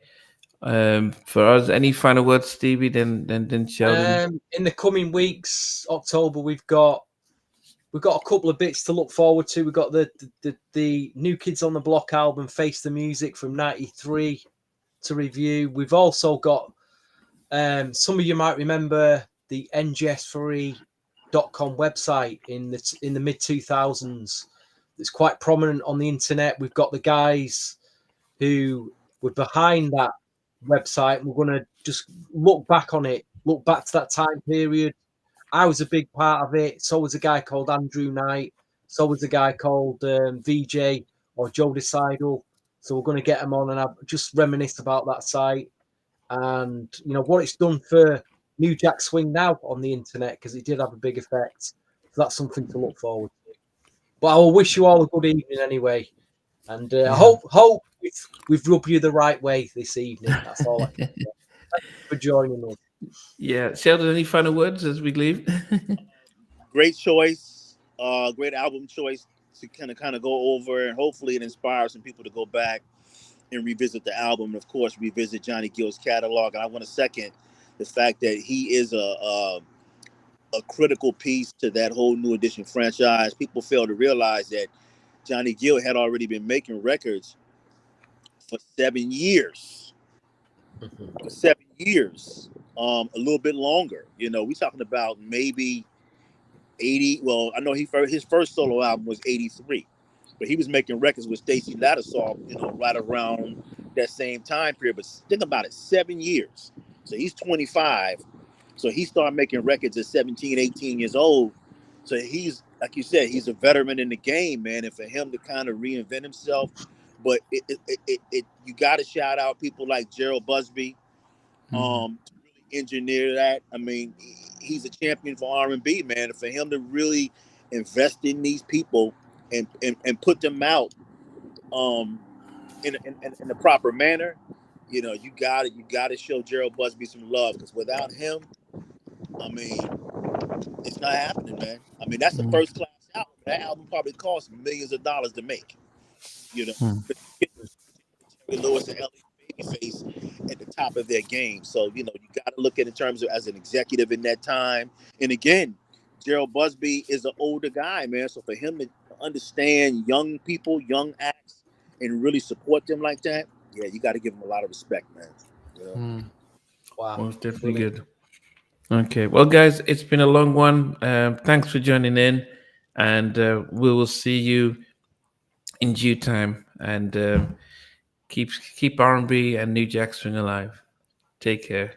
for us, any final words, Stevie? Then Sheldon.
In the coming weeks, October, we've got we've got a couple of bits to look forward to. We've got the New Kids on the Block album, Face the Music from '93 to review. We've also got some of you might remember the NGS3.com website in the mid 2000s. It's quite prominent on the internet. We've got the guys who were behind that website. We're going to just look back on it, look back to that time period. I was a big part of it. So was a guy called Andrew Knight. So was a guy called VJ or Joe Decidal. So we're going to get them on and I've just reminisce about that site and what it's done for New Jack Swing now on the internet, because it did have a big effect. So that's something to look forward to. But I will wish you all a good evening anyway, and I hope we've rubbed you the right way this evening. That's all I can say. Thank you for joining us.
Yeah, Sheldon, any final words as we leave?
Great choice, great album choice to kind of go over, and hopefully it inspires some people to go back and revisit the album, and of course revisit Johnny Gill's catalog. And I want to second the fact that he is a critical piece to that whole New Edition franchise. People fail to realize that Johnny Gill had already been making records for 7 years. For 7 years, a little bit longer. We're talking about maybe 80. Well, I know his first solo album was 83, but he was making records with Stacey Lattisaw, right around that same time period. But think about it, 7 years. So he's 25. So he started making records at 17, 18 years old. So he's, like you said, he's a veteran in the game, man. And for him to kind of reinvent himself, but you got to shout out people like Gerald Busby to really engineer that. I mean, he's a champion for R&B, man. And for him to really invest in these people and put them out in the proper manner, you gotta show Gerald Busby some love, because without him, I mean, it's not happening, man. I mean, that's a first class album. That album probably cost millions of dollars to make. Terry Lewis and Elliot Babyface at the top of their game. So, you got to look at it in terms of as an executive in that time. And again, Gerald Busby is an older guy, man. So for him to understand young people, young acts, and really support them like that, yeah, you got to give him a lot of respect, man.
Wow. Well, it's definitely good. Okay. Well, guys, it's been a long one. Thanks for joining in. And we will see you in due time. And keep R&B and New Jack Swing alive. Take care.